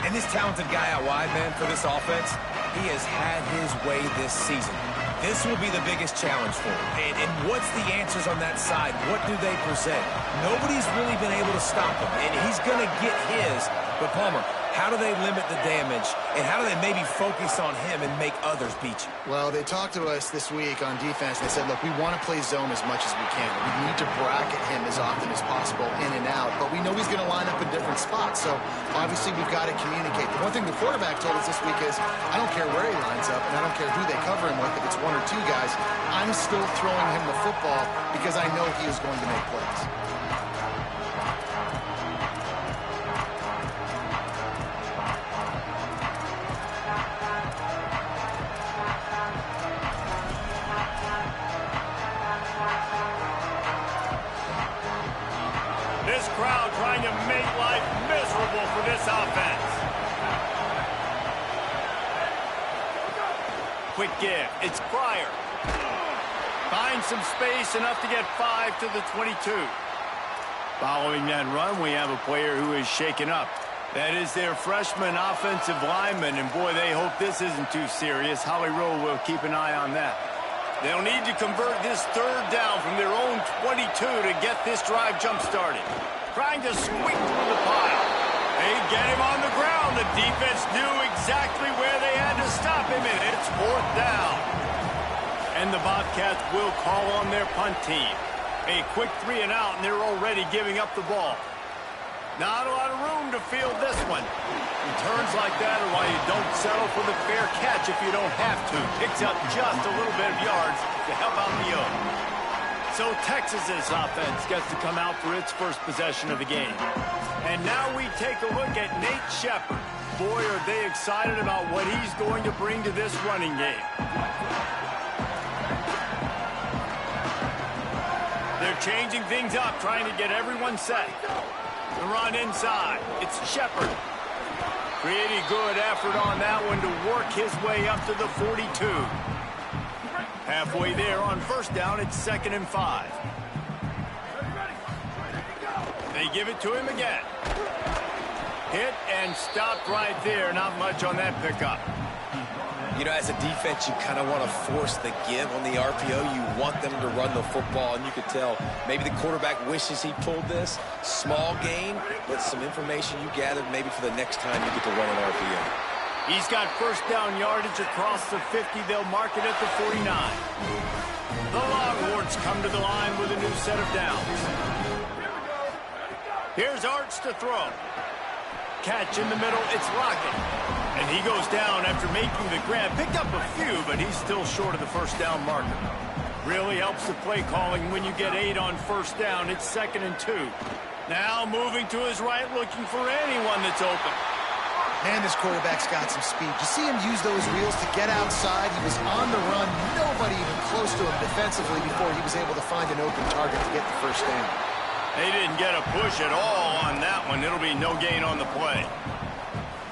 And this talented guy out wide, man, for this offense, he has had his way this season. This will be the biggest challenge for him. And what's the answers on that side? What do they present? Nobody's really been able to stop him, and he's going to get his. But, Palmer, how do they limit the damage, and how do they maybe focus on him and make others beat you? Well, they talked to us this week on defense. They said, look, we want to play zone as much as we can. We need to bracket him as often as possible in and out, but we know he's going to line up in different spots, so obviously we've got to communicate. The one thing the quarterback told us this week is, I don't care where he lines up, and I don't care who they cover him with, if it's one or two guys, I'm still throwing him the football because I know he is going to make plays. This crowd trying to make life miserable for this offense. Quick give. It's Pryor. Finds some space, enough to get 5 to the 22. Following that run, we have a player who is shaken up. That is their freshman offensive lineman, and boy, they hope this isn't too serious. Holly Rowe will keep an eye on that. They'll need to convert this third down from their own 22 to get this drive jump-started. Trying to squeak through the pile. They get him on the ground. The defense knew exactly where they had to stop him, and it's fourth down. And the Bobcats will call on their punt team. A quick 3 and out, and they're already giving up the ball. Not a lot of room to field this one. Returns like that are why you don't settle for the fair catch if you don't have to. Picks up just a little bit of yards to help out the O. So Texas's offense gets to come out for its first possession of the game. And now we take a look at Nate Shepherd. Boy, are they excited about what he's going to bring to this running game. They're changing things up, trying to get everyone set. The run inside. It's Shepherd. Pretty good effort on that one to work his way up to the 42. Halfway there on first down, it's 2nd and 5. They give it to him again. Hit and stopped right there. Not much on that pickup. You know, as a defense, you kind of want to force the give on the RPO. You want them to run the football, and you could tell maybe the quarterback wishes he pulled this. Small gain, but some information you gathered maybe for the next time you get to run an RPO. He's got first down yardage across the 50. They'll mark it at the 49. The Longhorns come to the line with a new set of downs. Here's Arts to throw. Catch in the middle, it's Lockett. And he goes down after making the grab. Picked up a few, but he's still short of the first down marker. Really helps the play calling when you get 8 on first down. It's 2nd and 2. Now moving to his right, looking for anyone that's open. Man, this quarterback's got some speed. You see him use those wheels to get outside. He was on the run. Nobody even close to him defensively before he was able to find an open target to get the first down. They didn't get a push at all on that one. It'll be no gain on the play.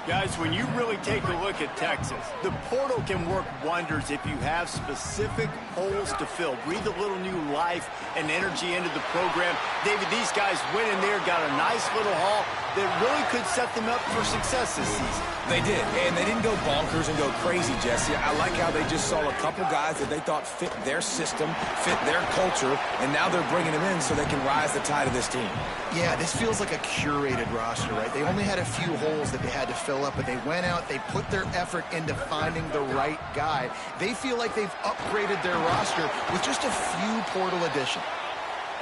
Guys, when you really take a look at Texas, the portal can work wonders if you have specific holes to fill. Breathe a little new life and energy into the program. David, these guys went in there, got a nice little haul that really could set them up for success this season. They did, and they didn't go bonkers and go crazy, Jesse. I like how they just saw a couple guys that they thought fit their system, fit their culture, and now they're bringing them in so they can rise the tide of this team. Yeah, this feels like a curated roster, right? They only had a few holes that they had to fill up, but they went out, they put their effort into finding the right guy. They feel like they've upgraded their roster with just a few portal additions.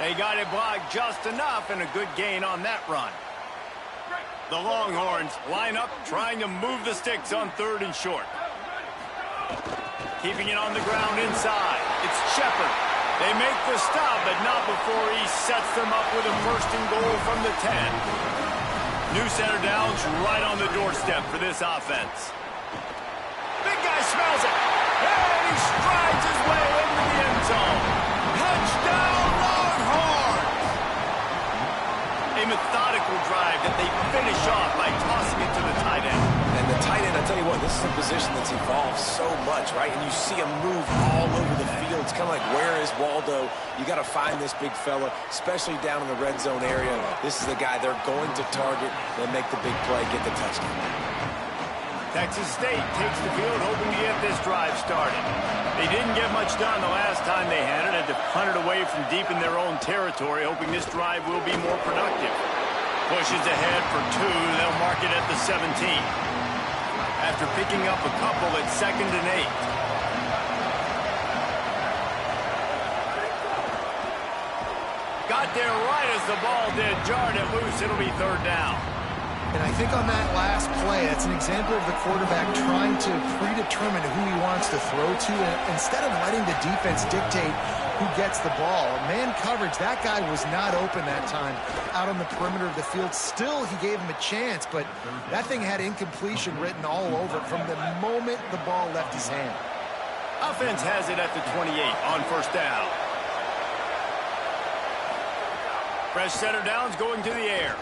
They got it blocked just enough and a good gain on that run. The Longhorns line up, trying to move the sticks on 3rd and short. Keeping it on the ground inside. It's Shepard. They make the stop, but not before he sets them up with a 1st and goal from the 10. New center downs right on the doorstep for this offense. Big guy smells it. And he strides his way into the end zone. Touchdown, Longhorns! A methodical drive that they finish off by tossing it to the tight end. And the tight end, I tell you what, this is a position that's evolved so much, right? And you see him move all over the field. It's kind of like, where is Waldo? You got to find this big fella, especially down in the red zone area. This is the guy they're going to target and make the big play, get the touchdown. Texas State takes the field, hoping to get this drive started. They didn't get much done the last time they had it. Had to punt it away from deep in their own territory, hoping this drive will be more productive. Pushes ahead for 2. They'll mark it at the 17. After picking up a couple at 2nd and 8. Got there right as the ball did. Jarred it loose. It'll be 3rd down. And I think on that last play, that's an example of the quarterback trying to predetermine who he wants to throw to, and instead of letting the defense dictate who gets the ball. Man coverage, that guy was not open that time out on the perimeter of the field. Still, he gave him a chance, but that thing had incompletion written all over it from the moment the ball left his hand. Offense has it at the 28 on 1st down. Fresh center downs going to the air.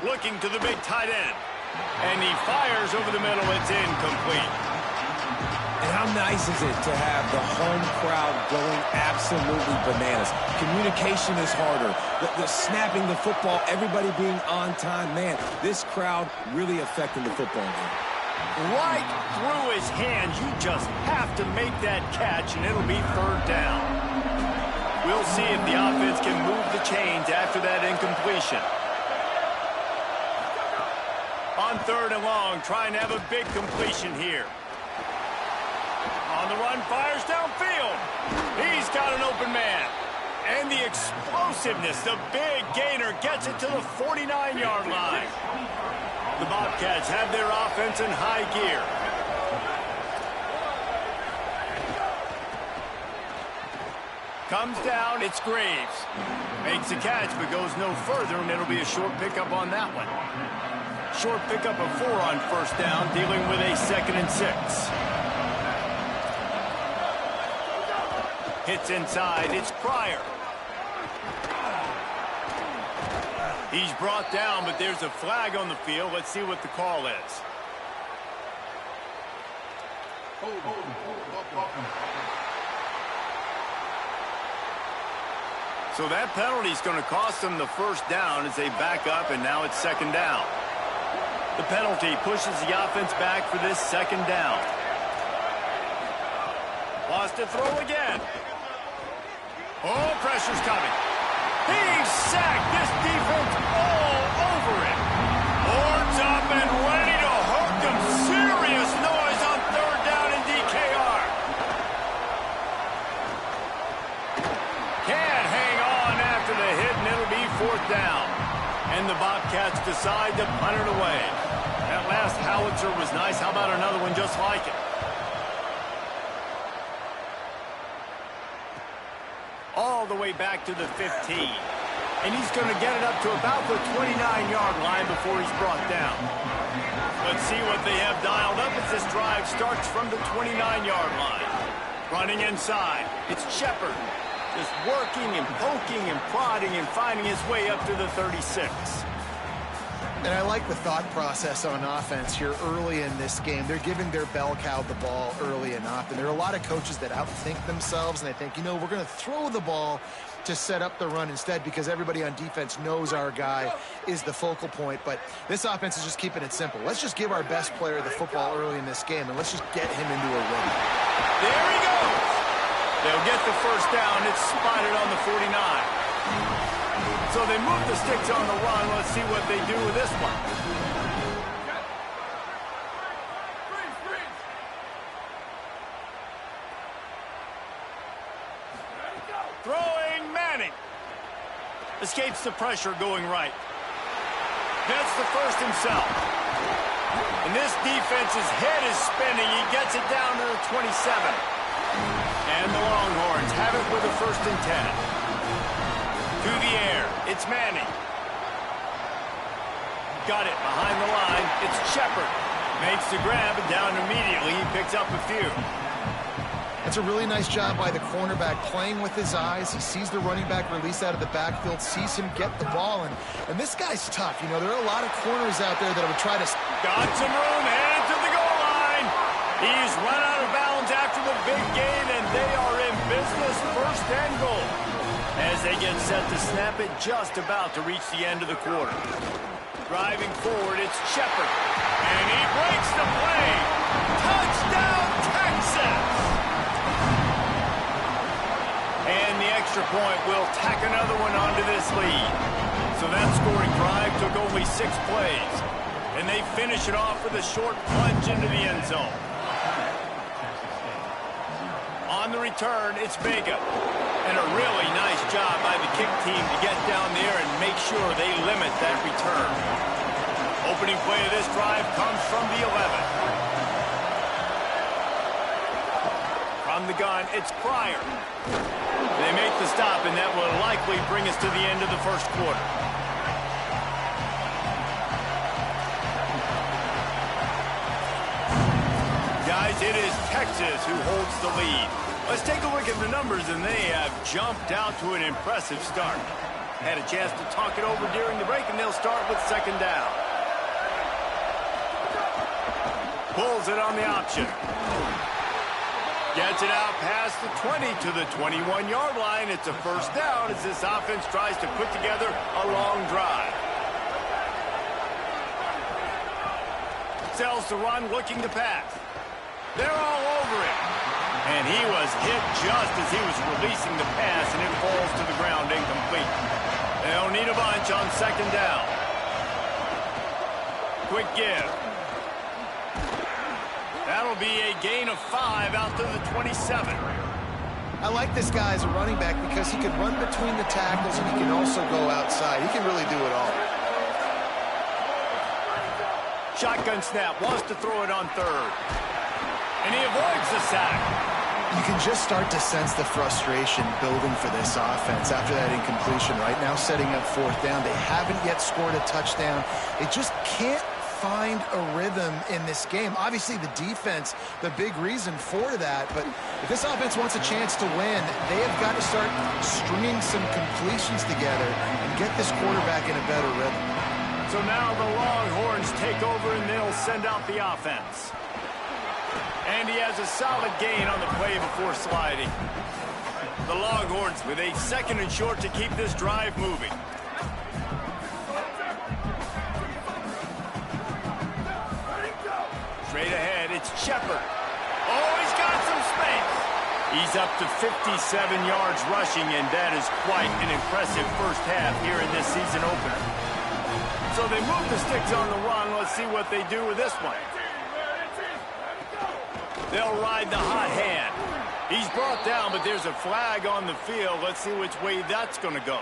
Looking to the big tight end. And he fires over the middle. It's incomplete. And how nice is it to have the home crowd going absolutely bananas? Communication is harder. The snapping the football, everybody being on time. Man, this crowd really affecting the football game. Right through his hands. You just have to make that catch, and it'll be 3rd down. We'll see if the offense can move the chains after that incompletion. On 3rd and long, trying to have a big completion here. On the run, fires downfield. He's got an open man. And the explosiveness, the big gainer gets it to the 49-yard line. The Bobcats have their offense in high gear. Comes down, it's Graves. Makes the catch, but goes no further, and it'll be a short pickup on that one. Short pickup of 4 on 1st down, dealing with a 2nd and 6. Hits inside, it's Pryor. He's brought down, but there's a flag on the field. Let's see what the call is. So that penalty is going to cost them the 1st down as they back up, and now it's 2nd down. The penalty pushes the offense back for this 2nd down. Lost to throw again. Oh, pressure's coming. He's sacked. This defense all over it. Horns up and ready to hook them. Serious noise on 3rd down in DKR. Can't hang on after the hit, and it'll be 4th down. And the Bobcats decide to punt it away. That last howitzer was nice. How about another one just like it? All the way back to the 15. And he's going to get it up to about the 29-yard line before he's brought down. Let's see what they have dialed up as this drive starts from the 29-yard line. Running inside, it's Shepard. Just working and poking and prodding and finding his way up to the 36. And I like the thought process on offense here early in this game. They're giving their bell cow the ball early enough. And there are a lot of coaches that outthink themselves, and they think, you know, we're going to throw the ball to set up the run instead because everybody on defense knows our guy is the focal point. But this offense is just keeping it simple. Let's just give our best player the football early in this game, and let's just get him into a rhythm. There he goes. They'll get the first down. It's spotted on the 49. So they move the sticks on the run. Let's see what they do with this one. Throwing Manning. Escapes the pressure going right. Gets the first himself. And this defense's head is spinning. He gets it down to the 27. And the Longhorns have it with a 1st and 10. To the air, it's Manning. Got it behind the line, it's Shepard. Makes the grab and down immediately, he picks up a few. That's a really nice job by the cornerback, playing with his eyes. He sees the running back release out of the backfield, sees him get the ball, and this guy's tough. You know, there are a lot of corners out there that would try to... Got some room, headed to the goal line. He's run out of bounds after the big gain, and they are in business, 1st and goal. As they get set to snap it, just about to reach the end of the quarter. Driving forward, it's Shepard. And he breaks the play. Touchdown, Texas! And the extra point will tack another one onto this lead. So that scoring drive took only 6 plays. And they finish it off with a short plunge into the end zone. On the return, it's Vega. And a really nice job by the kick team to get down there and make sure they limit that return. Opening play of this drive comes from the 11. From the gun, it's Pryor. They make the stop, and that will likely bring us to the end of the 1st quarter. Guys, it is Texas who holds the lead. Let's take a look at the numbers, and they have jumped out to an impressive start. Had a chance to talk it over during the break, and they'll start with 2nd down. Pulls it on the option. Gets it out past the 20 to the 21-yard line. It's a 1st down as this offense tries to put together a long drive. Sells the run, looking to pass. They're all over it. And he was hit just as he was releasing the pass, and it falls to the ground incomplete. They'll need a bunch on 2nd down. Quick give. That'll be a gain of 5 out to the 27. I like this guy as a running back because he can run between the tackles and he can also go outside. He can really do it all. Shotgun snap, wants to throw it on 3rd. And he avoids the sack. You can just start to sense the frustration building for this offense after that incompletion. Right now, setting up 4th down. They haven't yet scored a touchdown. They just can't find a rhythm in this game. Obviously, the defense, the big reason for that. But if this offense wants a chance to win, they have got to start stringing some completions together and get this quarterback in a better rhythm. So now the Longhorns take over, and they'll send out the offense. And he has a solid gain on the play before sliding. The Longhorns with a 2nd and short to keep this drive moving. Straight ahead, it's Shepard. Oh, he's got some space. He's up to 57 yards rushing, and that is quite an impressive 1st half here in this season opener. So they move the sticks on the run. Let's see what they do with this one. They'll ride the hot hand. He's brought down, but there's a flag on the field. Let's see which way that's going to go.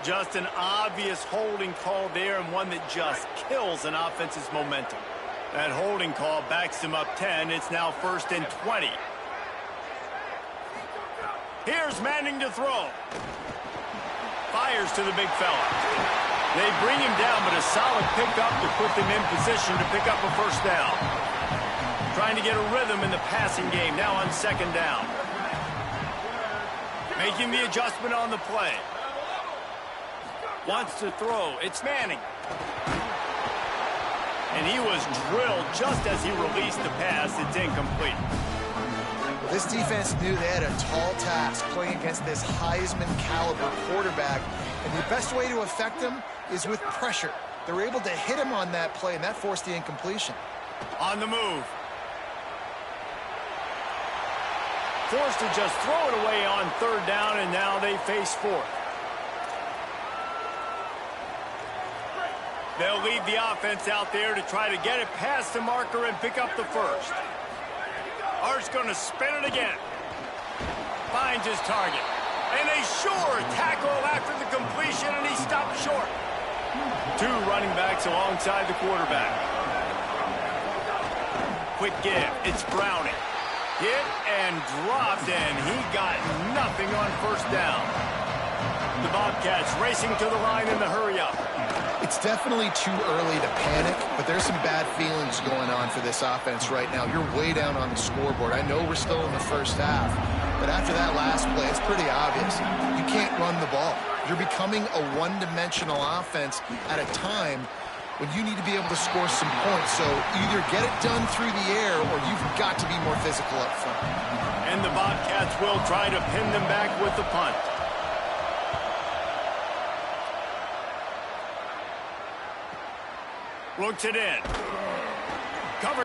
Just an obvious holding call there, and one that just kills an offense's momentum. That holding call backs him up 10. It's now 1st and 20. Here's Manning to throw. Fires to the big fella. They bring him down, but a solid pickup to put them in position to pick up a first down. Trying to get a rhythm in the passing game, now on 2nd down. Making the adjustment on the play. Wants to throw. It's Manning. And he was drilled just as he released the pass. It's incomplete. This defense knew they had a tall task playing against this Heisman caliber quarterback, and the best way to affect him is with pressure. They were able to hit him on that play, and that forced the incompletion. On the move. Forced to just throw it away on 3rd down, and now they face 4th. They'll leave the offense out there to try to get it past the marker and pick up the first. Art's going to spin it again. Finds his target. And a sure tackle after the completion, and he stopped short. 2 running backs alongside the quarterback. Quick give. It's Browning. Hit and dropped, and he got nothing on 1st down. The Bobcats racing to the line in the hurry-up. It's definitely too early to panic, but there's some bad feelings going on for this offense right now. You're way down on the scoreboard. I know we're still in the first half, but after that last play, it's pretty obvious. You can't run the ball. You're becoming a one-dimensional offense at a time when you need to be able to score some points. So either get it done through the air or you've got to be more physical up front. And the Bobcats will try to pin them back with the punt. Looks it in. Cover.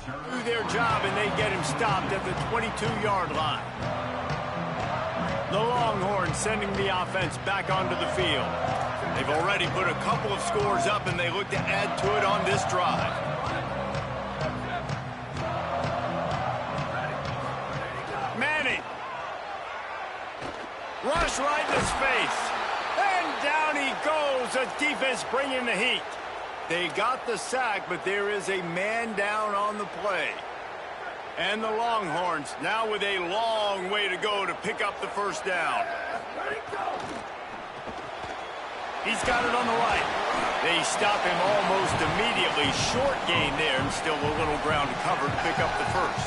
Do their job, and they get him stopped at the 22-yard line. The Longhorns sending the offense back onto the field. They've already put a couple of scores up, and they look to add to it on this drive. Manning. Rush right in his face. And down he goes. The defense bringing the heat. They got the sack, but there is a man down on the play. And the Longhorns now with a long way to go to pick up the first down. He's got it on the right. They stop him almost immediately. Short gain there, and still a little ground to cover to pick up the first.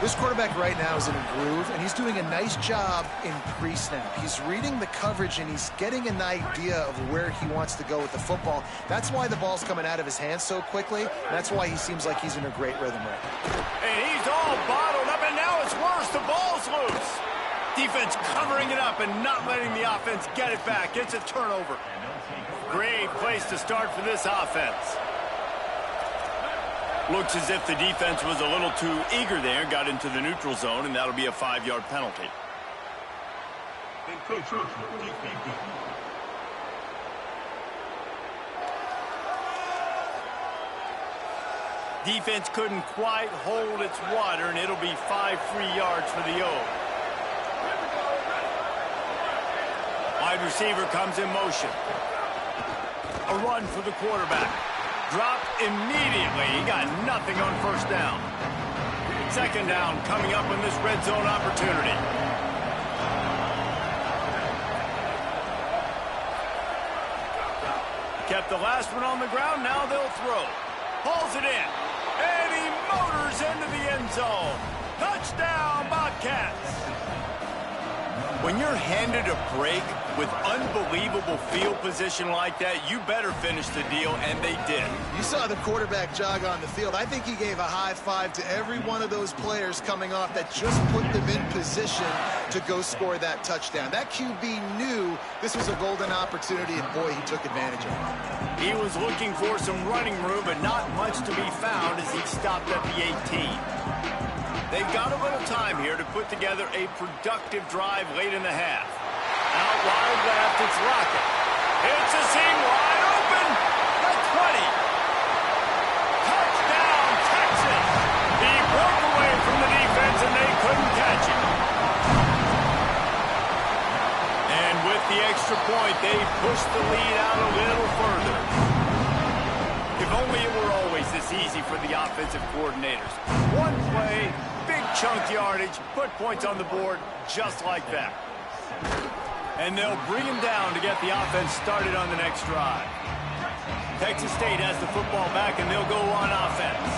This quarterback right now is in a groove, and he's doing a nice job in pre-snap. He's reading the coverage, and he's getting an idea of where he wants to go with the football. That's why the ball's coming out of his hands so quickly. That's why he seems like he's in a great rhythm right now. And he's all bottled up, and now it's worse. The ball's loose. Defense covering it up and not letting the offense get it back. It's a turnover. Great place to start for this offense. Looks as if the defense was a little too eager there, got into the neutral zone, and that'll be a 5-yard penalty. Defense couldn't quite hold its water, and it'll be 5 free yards for the O. Wide receiver comes in motion. A run for the quarterback. Dropped immediately. He got nothing on first down. Second down coming up in this red zone opportunity. Kept the last one on the ground. Now they'll throw. Pulls it in. And he motors into the end zone. Touchdown, Bobcats. When you're handed a break with unbelievable field position like that, you better finish the deal, and they did. You saw the quarterback jog on the field. I think he gave a high five to every one of those players coming off that just put them in position to go score that touchdown. That QB knew this was a golden opportunity, and boy, he took advantage of it. He was looking for some running room, but not much to be found as he stopped at the 18. They've got a little time here to put together a productive drive late in the half. Out wide left, it's Lockett. It's a seam wide open. The 20. Touchdown, Texas. He broke away from the defense, and they couldn't catch him. And with the extra point, they pushed the lead out a little further. If only it were always this easy for the offensive coordinators. One play, big chunk yardage, put points on the board just like that. And they'll bring him down to get the offense started on the next drive. Texas State has the football back, and they'll go on offense.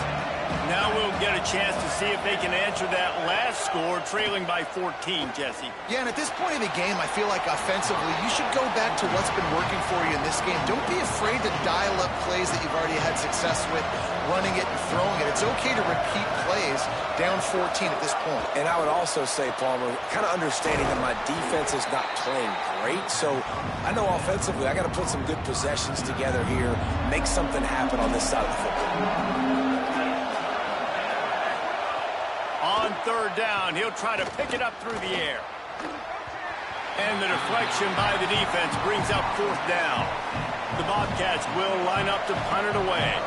Now we'll get a chance to see if they can answer that last score, trailing by 14, Jesse. Yeah, and at this point in the game, I feel like offensively, you should go back to what's been working for you in this game. Don't be afraid to dial up plays that you've already had success with, running it and throwing it. It's okay to repeat plays down 14 at this point. And I would also say, Palmer, kind of understanding that my defense is not playing great, so I know offensively I got to put some good possessions together here, make something happen on this side of the football. On third down, he'll try to pick it up through the air. And the deflection by the defense brings up fourth down. The Bobcats will line up to punt it away.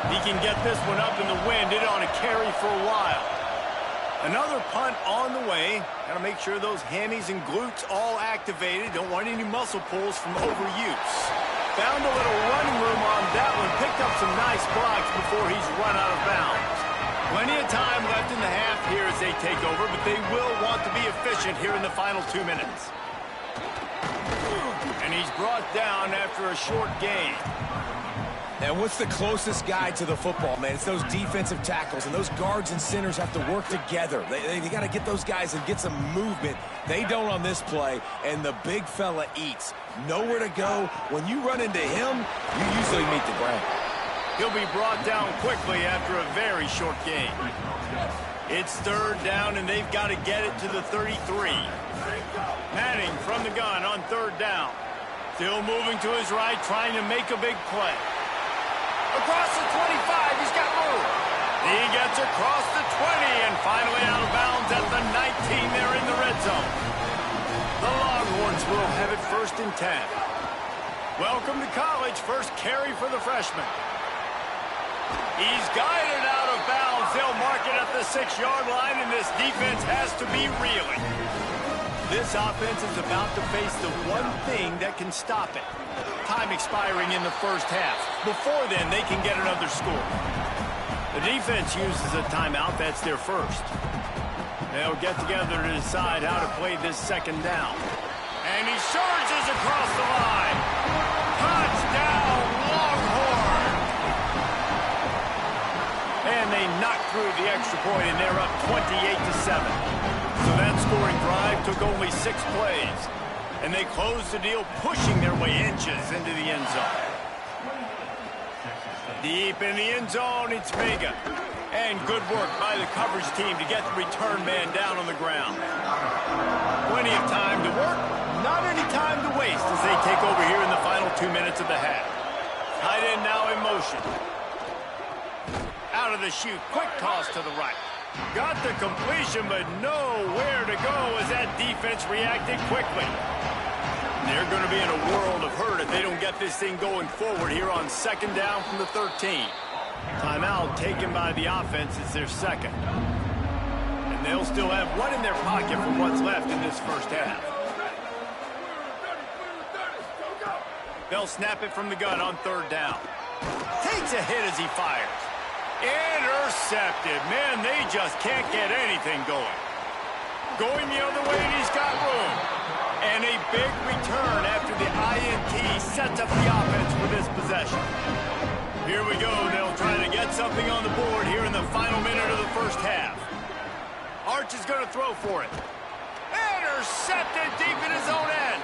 He can get this one up in the wind. It on a carry for a while. Another punt on the way. Got to make sure those hammies and glutes all activated. Don't want any muscle pulls from overuse. Found a little running room on that one. Picked up some nice blocks before he's run out of bounds. Plenty of time left in the half here as they take over, but they will want to be efficient here in the final 2 minutes. And he's brought down after a short gain. And what's the closest guy to the football, man? It's those defensive tackles, and those guards and centers have to work together. They got to get those guys and get some movement. They don't on this play, and the big fella eats. Nowhere to go. When you run into him, you usually meet the ground. He'll be brought down quickly after a very short game. It's third down, and they've got to get it to the 33. Manning from the gun on third down. Still moving to his right, trying to make a big play. Across the 25, he's got room. He gets across the 20 and finally out of bounds at the 19 there in the red zone. The Longhorns will have it first and 10. Welcome to college. First carry for the freshman. He's guided out of bounds. They'll mark it at the 6-yard line, and this defense has to be reeling. This offense is about to face the one thing that can stop it. Time expiring in the first half. Before then, they can get another score. The defense uses a timeout. That's their first. They'll get together to decide how to play this second down. And he surges across the line. Touchdown, Longhorn! And they knocked through the extra point, and they're up 28-7. So that scoring drive took only 6 plays. And they closed the deal, pushing their way inches into the end zone. Deep in the end zone, it's Vega. And good work by the coverage team to get the return man down on the ground. Plenty of time to work, not any time to waste as they take over here in the final 2 minutes of the half. Tight end now in motion. Out of the chute, quick toss to the right. Got the completion, but nowhere to go as that defense reacted quickly. They're going to be in a world of hurt if they don't get this thing going forward here on 2nd down from the 13. Timeout taken by the offense is their second. And they'll still have one in their pocket for what's left in this first half. They'll snap it from the gun on 3rd down. Takes a hit as he fires. Intercepted. Man, they just can't get anything going. Going the other way, and he's got room. And a big return after the INT sets up the offense for this possession. Here we go. They'll try to get something on the board here in the final minute of the first half. Arch is going to throw for it. Intercepted deep in his own end.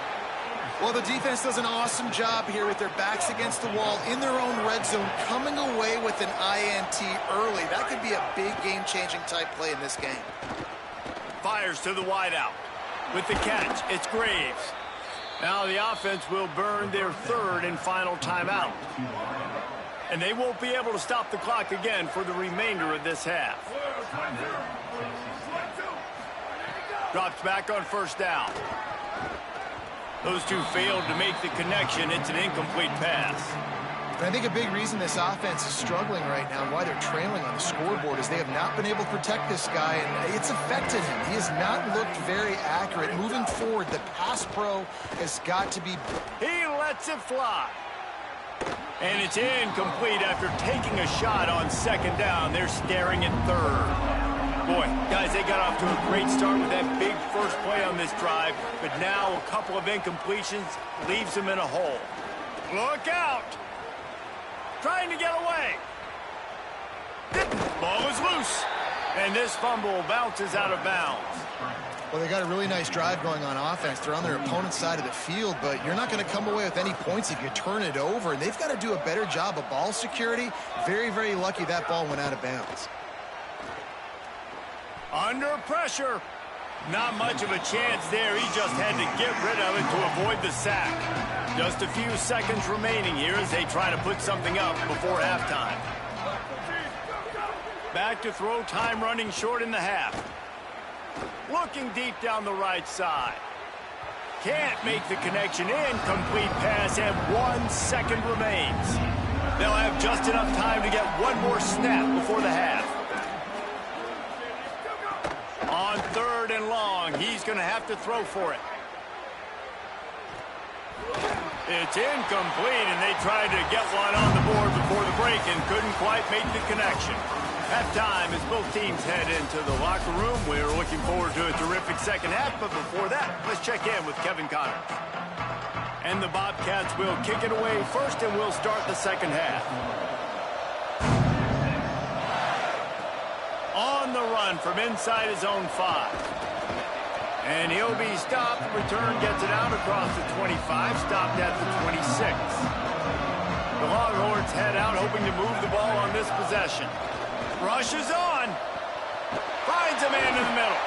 Well, the defense does an awesome job here with their backs against the wall in their own red zone, coming away with an INT early. That could be a big game-changing type play in this game. Fires to the wideout. With the catch, it's Graves. Now the offense will burn their 3rd and final timeout. And they won't be able to stop the clock again for the remainder of this half. Drops back on 1st down. Those two failed to make the connection. It's an incomplete pass. And I think a big reason this offense is struggling right now, why they're trailing on the scoreboard, is they have not been able to protect this guy, and it's affected him. He has not looked very accurate. Moving forward, the pass pro has got to be... He lets it fly. And it's incomplete after taking a shot on 2nd down. They're staring at 3rd. Boy, guys, they got off to a great start with that big first play on this drive, but now a couple of incompletions leaves them in a hole. Look out! Trying to get away. Ball is loose, and this fumble bounces out of bounds. Well, they got a really nice drive going on offense. They're on their opponent's side of the field, but you're not going to come away with any points if you turn it over, and they've got to do a better job of ball security. Very, very lucky that ball went out of bounds. Under pressure. Not much of a chance there. He just had to get rid of it to avoid the sack. Just a few seconds remaining here as they try to put something up before halftime. Back to throw, time running short in the half. Looking deep down the right side. Can't make the connection. Incomplete pass, and 1 second remains. They'll have just enough time to get one more snap before the half. On 3rd and long, he's going to have to throw for it. It's incomplete, and they tried to get one on the board before the break and couldn't quite make the connection. Halftime as both teams head into the locker room. We're looking forward to a terrific second half, but before that, let's check in with Kevin Connors. And the Bobcats will kick it away first, and we'll start the second half. On the run from inside his own 5. And he'll be stopped. Return gets it out across the 25, stopped at the 26. The Longhorns head out, hoping to move the ball on this possession. Rushes on. Finds a man in the middle.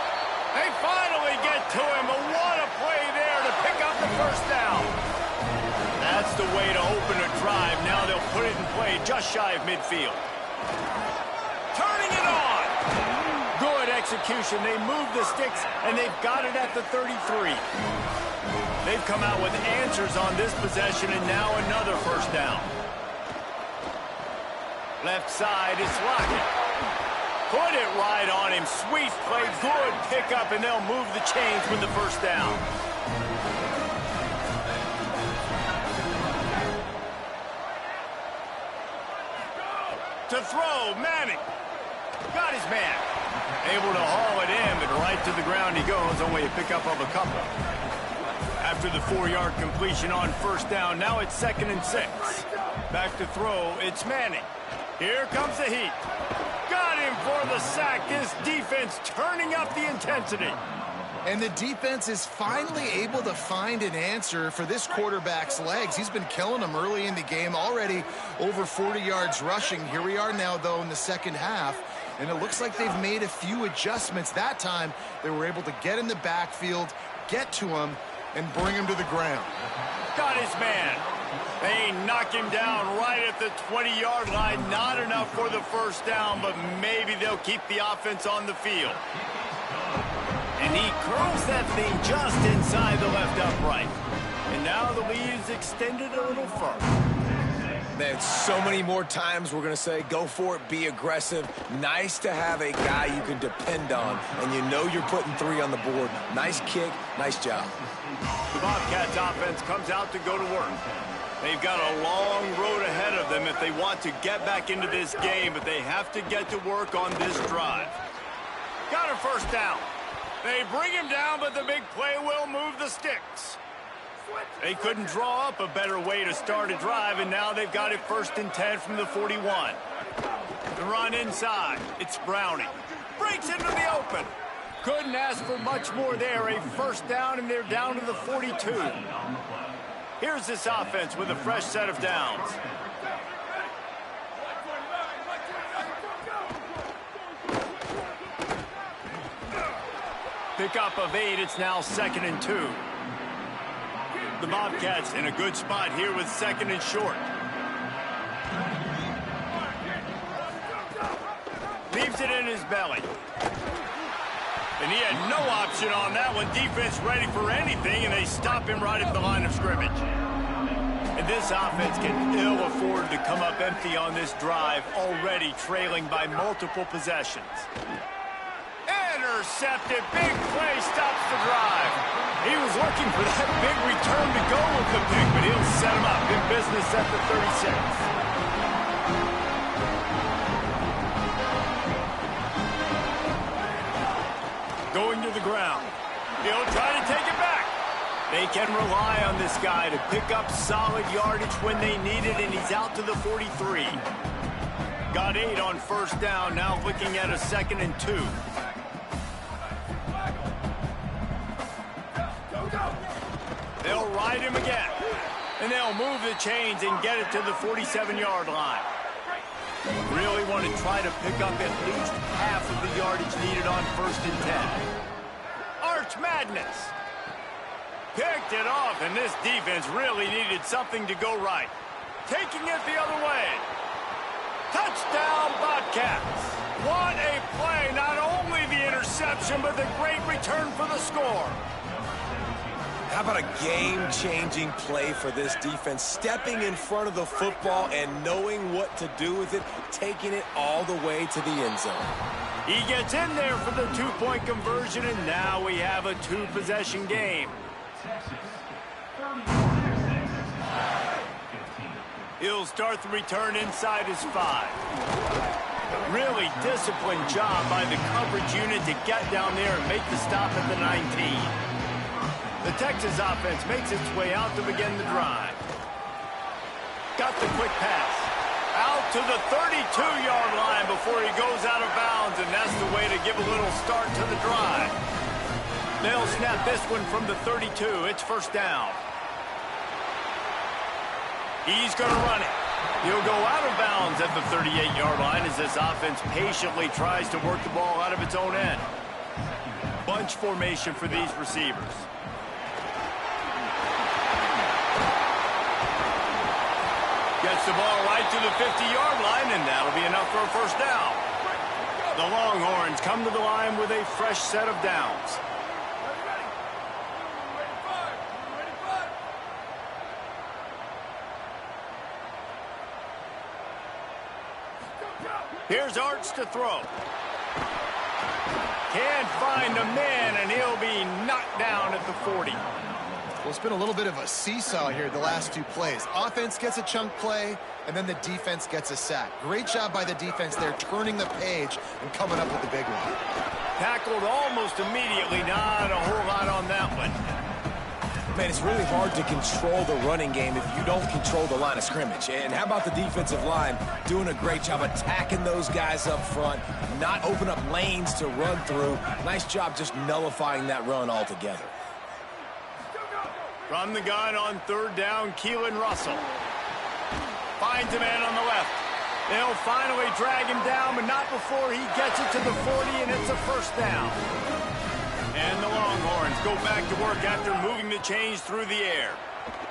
They finally get to him, but what a play there to pick up the 1st down. That's the way to open a drive. Now they'll put it in play just shy of midfield. Turning it on. Good execution. They move the sticks, and they've got it at the 33. They've come out with answers on this possession, and now another 1st down. Left side is Lockett. Put it right on him. Sweet play. Good pickup, and they'll move the chains with the 1st down. To throw, Manning. Got his man. Able to haul it in, but right to the ground he goes. Only a pickup of a couple. After the 4-yard completion on 1st down, now it's 2nd and 6. Back to throw, it's Manning. Here comes the heat. got him for the sack. This defense turning up the intensity. And the defense is finally able to find an answer for this quarterback's legs. He's been killing them early in the game, already over 40 yards rushing. Here we are now, though, in the second half, and it looks like they've made a few adjustments. That time, they were able to get in the backfield, get to him, and bring him to the ground. Got his man. They knock him down right at the 20-yard line. Not enough for the first down, but maybe they'll keep the offense on the field. And he curls that thing just inside the left upright. And now the lead is extended a little further. Man, so many more times we're going to say, go for it, be aggressive. Nice to have a guy you can depend on, and you know you're putting 3 on the board. Nice kick, nice job. The Bobcats offense comes out to go to work. They've got a long road ahead of them if they want to get back into this game, but they have to get to work on this drive. Got a first down. They bring him down, but the big play will move the sticks. They couldn't draw up a better way to start a drive, and now they've got it 1st and 10 from the 41. The run inside. It's Browning. Breaks into the open. Couldn't ask for much more there. A first down, and they're down to the 42. Here's this offense with a fresh set of downs. Pickup of 8. It's now 2nd and 2. The Bobcats in a good spot here with 2nd and short. Leaves it in his belly. And he had no option on that one. Defense ready for anything, and they stop him right at the line of scrimmage. And this offense can ill afford to come up empty on this drive, already trailing by multiple possessions. Intercepted. Big play stops the drive. He was looking for that big return to go with the pick, but he'll set him up in business at the 36. Going to the ground. He'll try to take it back. They can rely on this guy to pick up solid yardage when they need it, and he's out to the 43. Got 8 on first down, now looking at a 2nd and 2. They'll ride him again, and they'll move the chains and get it to the 47-yard line. Really want to try to pick up at least half of the yardage needed on 1st and 10. Arch Madness. Picked it off, and this defense really needed something to go right. Taking it the other way. Touchdown, Bobcats. What a play. Not only the interception, but the great return for the score. How about a game-changing play for this defense? Stepping in front of the football and knowing what to do with it, taking it all the way to the end zone. He gets in there for the 2-point conversion, and now we have a 2-possession game. He'll start the return inside his 5. Really disciplined job by the coverage unit to get down there and make the stop at the 19. The Texas offense makes its way out to begin the drive. Got the quick pass. Out to the 32-yard line before he goes out of bounds, and that's the way to give a little start to the drive. They'll snap this one from the 32. It's first down. He's going to run it. He'll go out of bounds at the 38-yard line as this offense patiently tries to work the ball out of its own end. Bunch formation for these receivers. Gets the ball right to the 50-yard line, and that'll be enough for a first down. The Longhorns come to the line with a fresh set of downs. Here's Arch to throw. Can't find a man, and he'll be knocked down at the 40. Well, it's been a little bit of a seesaw here the last 2 plays. Offense gets a chunk play, and then the defense gets a sack. Great job by the defense there, turning the page and coming up with the big one. Tackled almost immediately. Not a whole lot on that one. man, it's really hard to control the running game if you don't control the line of scrimmage. And how about the defensive line doing a great job attacking those guys up front, not open up lanes to run through. Nice job just nullifying that run altogether. From the gun on third down, Keelan Russell finds a man on the left. They'll finally drag him down, but not before he gets it to the 40, and it's a first down. And the Longhorns go back to work after moving the chains through the air.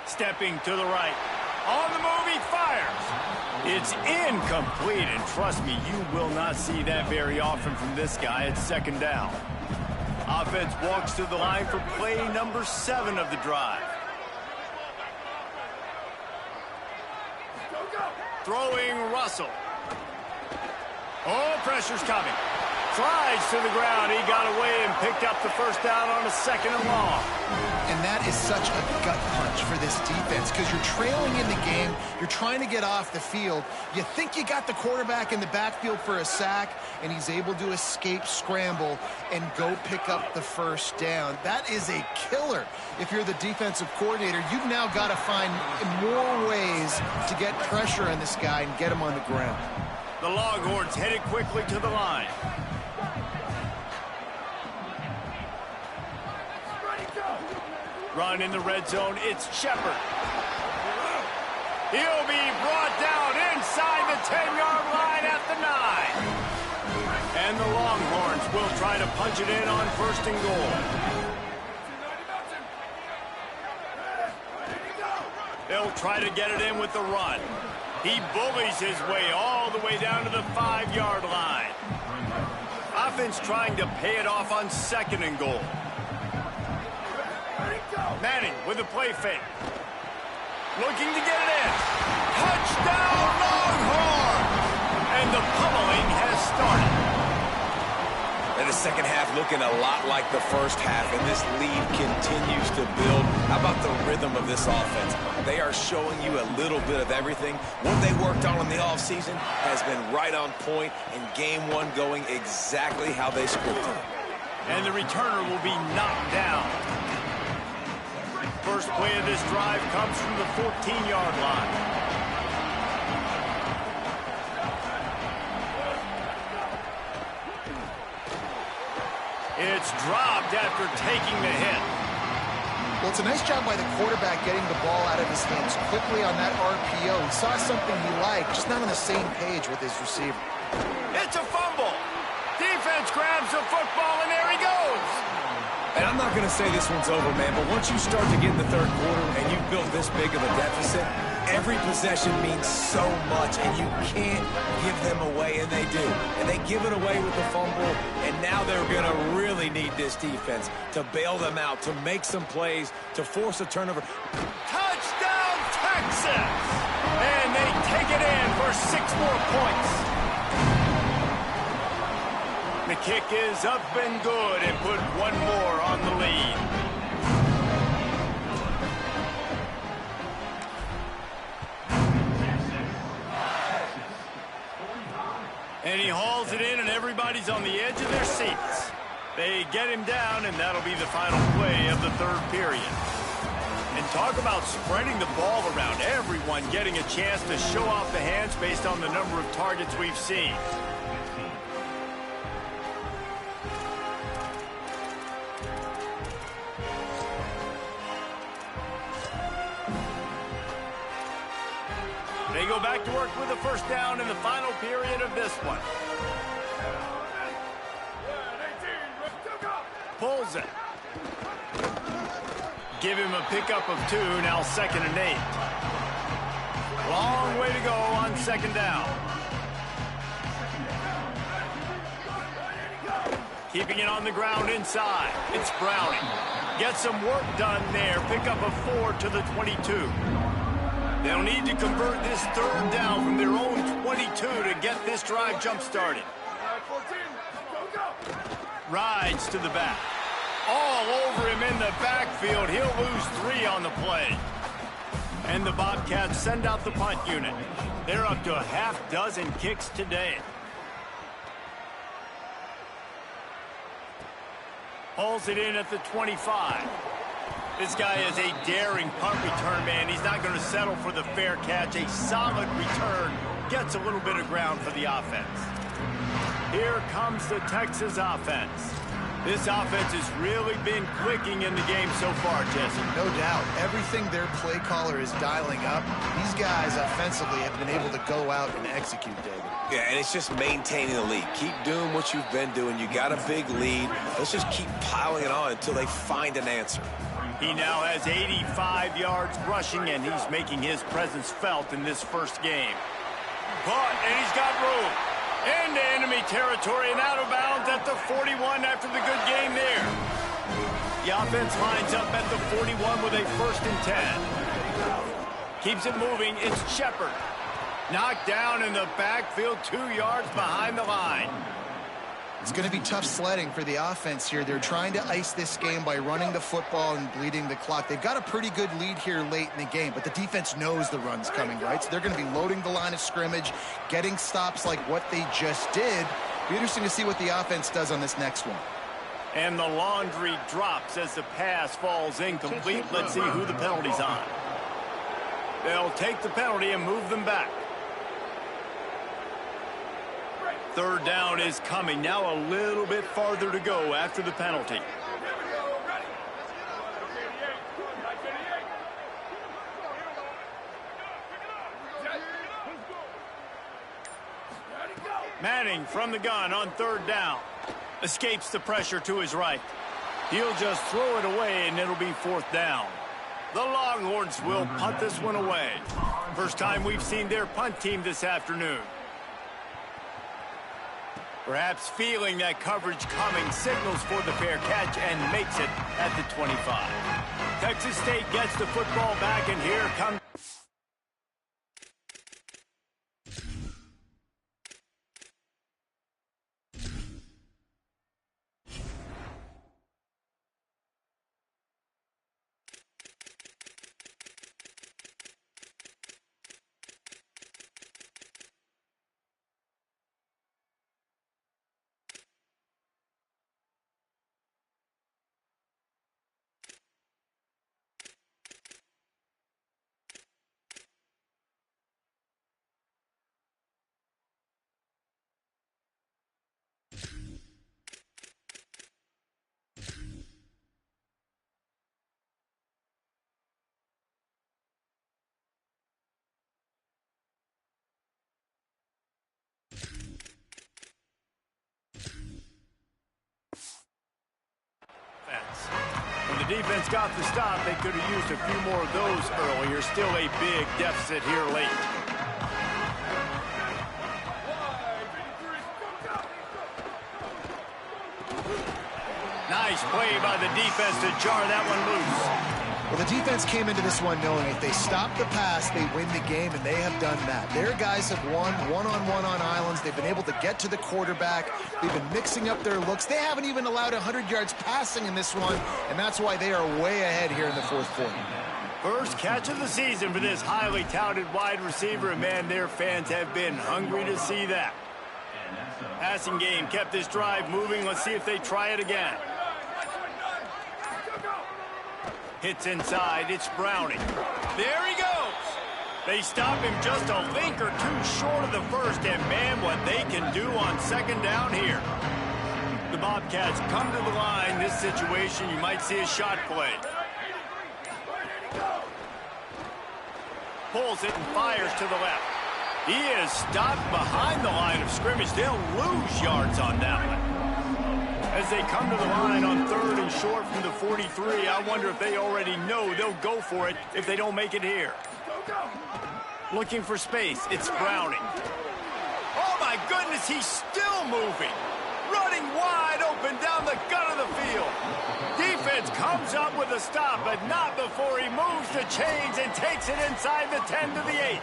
Stepping to the right. On the move, he fires. It's incomplete, and trust me, you will not see that very often from this guy at second down. Offense walks to the line for play number 7 of the drive. Throwing Russell. Oh, pressure's coming. Slides to the ground. He got away and picked up the first down on a 2nd and long. And that is such a gut punch for this defense because you're trailing in the game. You're trying to get off the field. You think you got the quarterback in the backfield for a sack, and he's able to escape scramble and go pick up the first down. That is a killer. If you're the defensive coordinator, you've now got to find more ways to get pressure on this guy and get him on the ground. The Longhorns headed quickly to the line. Run in the red zone, it's Shepard. He'll be brought down inside the 10-yard line at the 9. And the Longhorns will try to punch it in on 1st and goal. They'll try to get it in with the run. He bullies his way all the way down to the 5-yard line. Offense trying to pay it off on 2nd and goal. Manning with a play fake. Looking to get it in. Touchdown, Longhorn! And the pummeling has started. And the second half looking a lot like the first half, and this lead continues to build. How about the rhythm of this offense? They are showing you a little bit of everything. What they worked on in the offseason has been right on point, and game 1 going exactly how they scripted. And the returner will be knocked down. First play of this drive comes from the 14-yard line. It's dropped after taking the hit. Well, it's a nice job by the quarterback getting the ball out of his hands quickly on that RPO. He saw something he liked, just not on the same page with his receiver. It's a fumble. Defense grabs the football, and there he goes. And I'm not going to say this one's over, man, but once you start to get in the third quarter and you've built this big of a deficit, every possession means so much, and you can't give them away, and they do. And they give it away with the fumble, and now they're going to really need this defense to bail them out, to make some plays, to force a turnover. Touchdown, Texas! And they take it in for 6 more points. The kick is up and good and put 1 more on the lead. And he hauls it in, and everybody's on the edge of their seats. They get him down, and that'll be the final play of the 3rd period. And talk about spreading the ball around. Everyone getting a chance to show off the hands based on the number of targets we've seen. They go back to work with a first down in the final period of this one. Pulls it. Give him a pickup of 2, now 2nd and 8. Long way to go on 2nd down. Keeping it on the ground inside. It's Browning. Get some work done there. Pickup of 4 to the 22. They'll need to convert this 3rd down from their own 22 to get this drive jump-started. Rides to the back. All over him in the backfield. He'll lose 3 on the play. And the Bobcats send out the punt unit. They're up to a half-dozen kicks today. Pulls it in at the 25. This guy is a daring punt return man. He's not going to settle for the fair catch. A solid return gets a little bit of ground for the offense. Here comes the Texas offense. This offense has really been clicking in the game so far, Jesse. No doubt. Everything their play caller is dialing up, these guys offensively have been able to go out and execute, David. Yeah, and it's just maintaining the lead. Keep doing what you've been doing. You got a big lead. Let's just keep piling it on until they find an answer. He now has 85 yards rushing, and he's making his presence felt in this first game. But, and he's got room. Into enemy territory and out of bounds at the 41 after the good game there. The offense lines up at the 41 with a 1st and 10. Keeps it moving. It's Shepard. Knocked down in the backfield, 2 yards behind the line. It's going to be tough sledding for the offense here. They're trying to ice this game by running the football and bleeding the clock. They've got a pretty good lead here late in the game, but the defense knows the run's coming, right? So they're going to be loading the line of scrimmage, getting stops like what they just did. Be interesting to see what the offense does on this next one. And the laundry drops as the pass falls incomplete. Let's see who the penalty's on. They'll take the penalty and move them back. 3rd down is coming. Now a little bit farther to go after the penalty. Manning from the gun on 3rd down. Escapes the pressure to his right. He'll just throw it away, and it'll be 4th down. The Longhorns will punt this one away. First time we've seen their punt team this afternoon. Perhaps feeling that coverage coming, signals for the fair catch and makes it at the 25. Texas State gets the football back, and here comes... When the defense got the stop, they could have used a few more of those earlier. Still a big deficit here late. Nice play by the defense to jar that one loose. Well, the defense came into this one knowing if they stop the pass, they win the game, and they have done that. Their guys have won one-on-one on islands. They've been able to get to the quarterback. They've been mixing up their looks. They haven't even allowed 100 yards passing in this one, and that's why they are way ahead here in the 4th quarter. First catch of the season for this highly touted wide receiver, and man, their fans have been hungry to see that. Passing game kept this drive moving. Let's see if they try it again. Hits inside, it's Browning. There he goes! They stop him just a link or two short of the first, and man, what they can do on 2nd down here. The Bobcats come to the line. This situation, you might see a shot play. Pulls it and fires to the left. He is stopped behind the line of scrimmage. They'll lose yards on that one. As they come to the line on 3rd and short from the 43, I wonder if they already know they'll go for it if they don't make it here. Looking for space, it's Browning. Oh my goodness, he's still moving. Running wide open down the gut of the field. Defense comes up with a stop, but not before he moves the chains and takes it inside the 10 to the 8.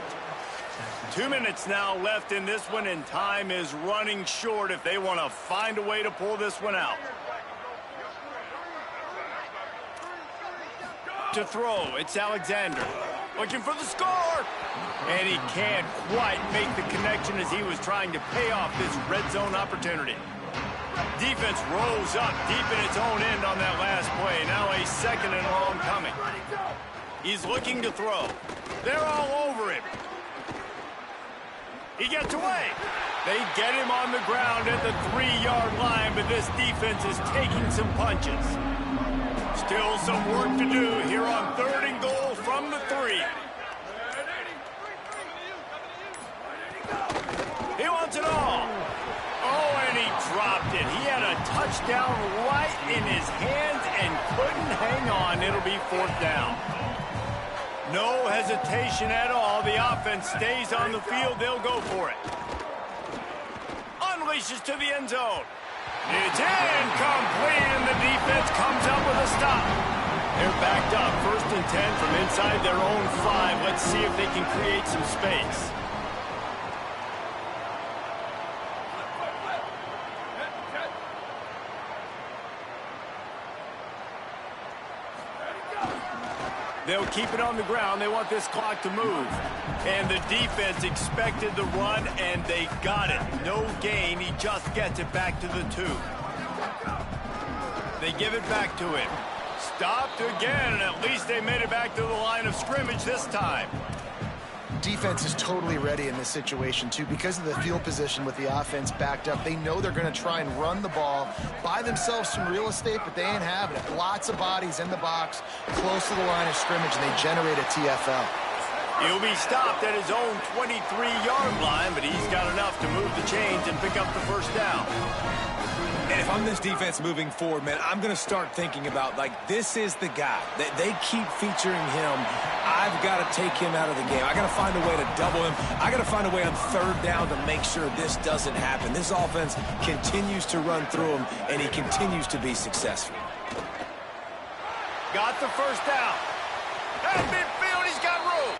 2 minutes now left in this one, and time is running short if they want to find a way to pull this one out. To throw, it's Alexander. Looking for the score! And he can't quite make the connection as he was trying to pay off this red zone opportunity. Defense rolls up deep in its own end on that last play. Now a second and long coming. He's looking to throw. They're all over him. He gets away. They get him on the ground at the 3-yard line, but this defense is taking some punches. Still some work to do here on 3rd and goal from the 3. He wants it all. Oh, and he dropped it. He had a touchdown right in his hands and couldn't hang on. It'll be 4th down. No hesitation at all. The offense stays on the field. They'll go for it. Unleashes to the end zone. It's incomplete, and the defense comes up with a stop. They're backed up. 1st and 10 from inside their own 5. Let's see if they can create some space. They'll keep it on the ground. They want this clock to move. And the defense expected the run, and they got it. No gain. He just gets it back to the 2. They give it back to him. Stopped again, and at least they made it back to the line of scrimmage this time. Defense is totally ready in this situation, too. Because of the field position with the offense backed up, they know they're going to try and run the ball, buy themselves some real estate, but they ain't having it. Lots of bodies in the box, close to the line of scrimmage, and they generate a TFL. He'll be stopped at his own 23-yard line, but he's got enough to move the chains and pick up the 1st down. And if I'm this defense moving forward, man, I'm going to start thinking about, like, this is the guy. They keep featuring him. I've got to take him out of the game. I got to find a way to double him. I got to find a way on 3rd down to make sure this doesn't happen. This offense continues to run through him, and he continues to be successful. Got the 1st down. At midfield, he's got room.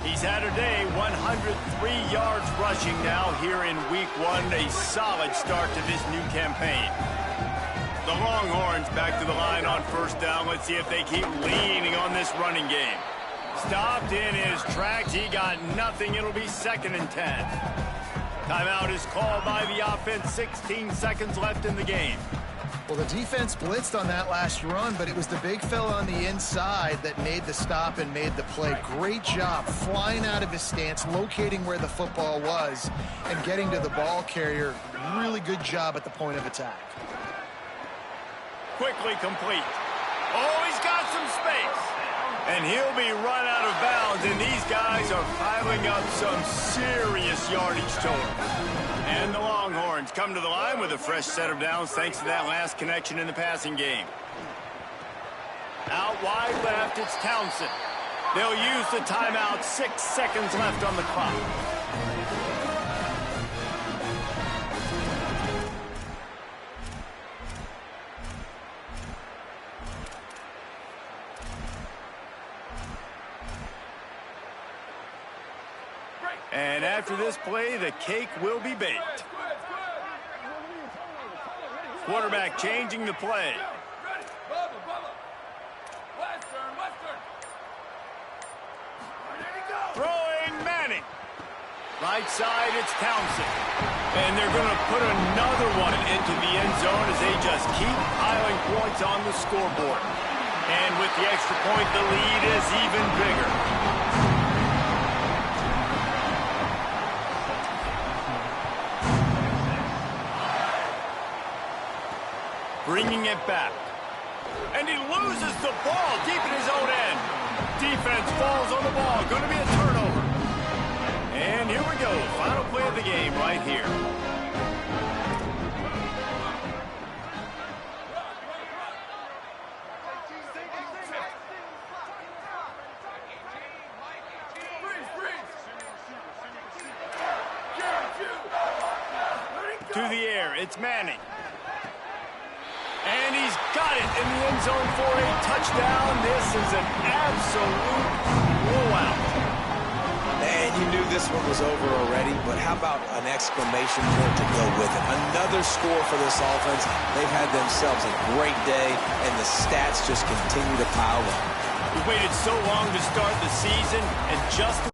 He's had a day, 103 yards rushing now here in week 1. A solid start to this new campaign. The Longhorns back to the line on 1st down. Let's see if they keep leaning on this running game. Stopped in his tracks. He got nothing. It'll be 2nd and 10. Timeout is called by the offense. 16 seconds left in the game. Well, the defense blitzed on that last run, but it was the big fella on the inside that made the stop and made the play. Great job flying out of his stance, locating where the football was, and getting to the ball carrier. Really good job at the point of attack. Quickly complete. Oh, he's got some space. And he'll be run out of bounds, and these guys are piling up some serious yardage total. And the Longhorns come to the line with a fresh set of downs thanks to that last connection in the passing game. Out wide left, it's Townsend. They'll use the timeout. 6 seconds left on the clock. And after this play, the cake will be baked. Quarterback changing the play. Throwing Manning. Right side, it's Townsend. And they're going to put another one into the end zone as they just keep piling points on the scoreboard. And with the extra point, the lead is even bigger. Bringing it back. And he loses the ball deep in his own end. Defense falls on the ball. Going to be a turnover. And here we go. Final play of the game right here. To the air. It's Manning. And he's got it in the end zone for a touchdown. This is an absolute blowout. And you knew this one was over already, but how about an exclamation point to go with it? Another score for this offense. They've had themselves a great day, and the stats just continue to pile up. We waited so long to start the season, and just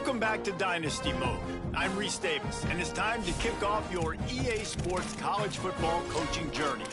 Welcome back to Dynasty Mode. I'm Reese Davis, and it's time to kick off your EA Sports college football coaching journey.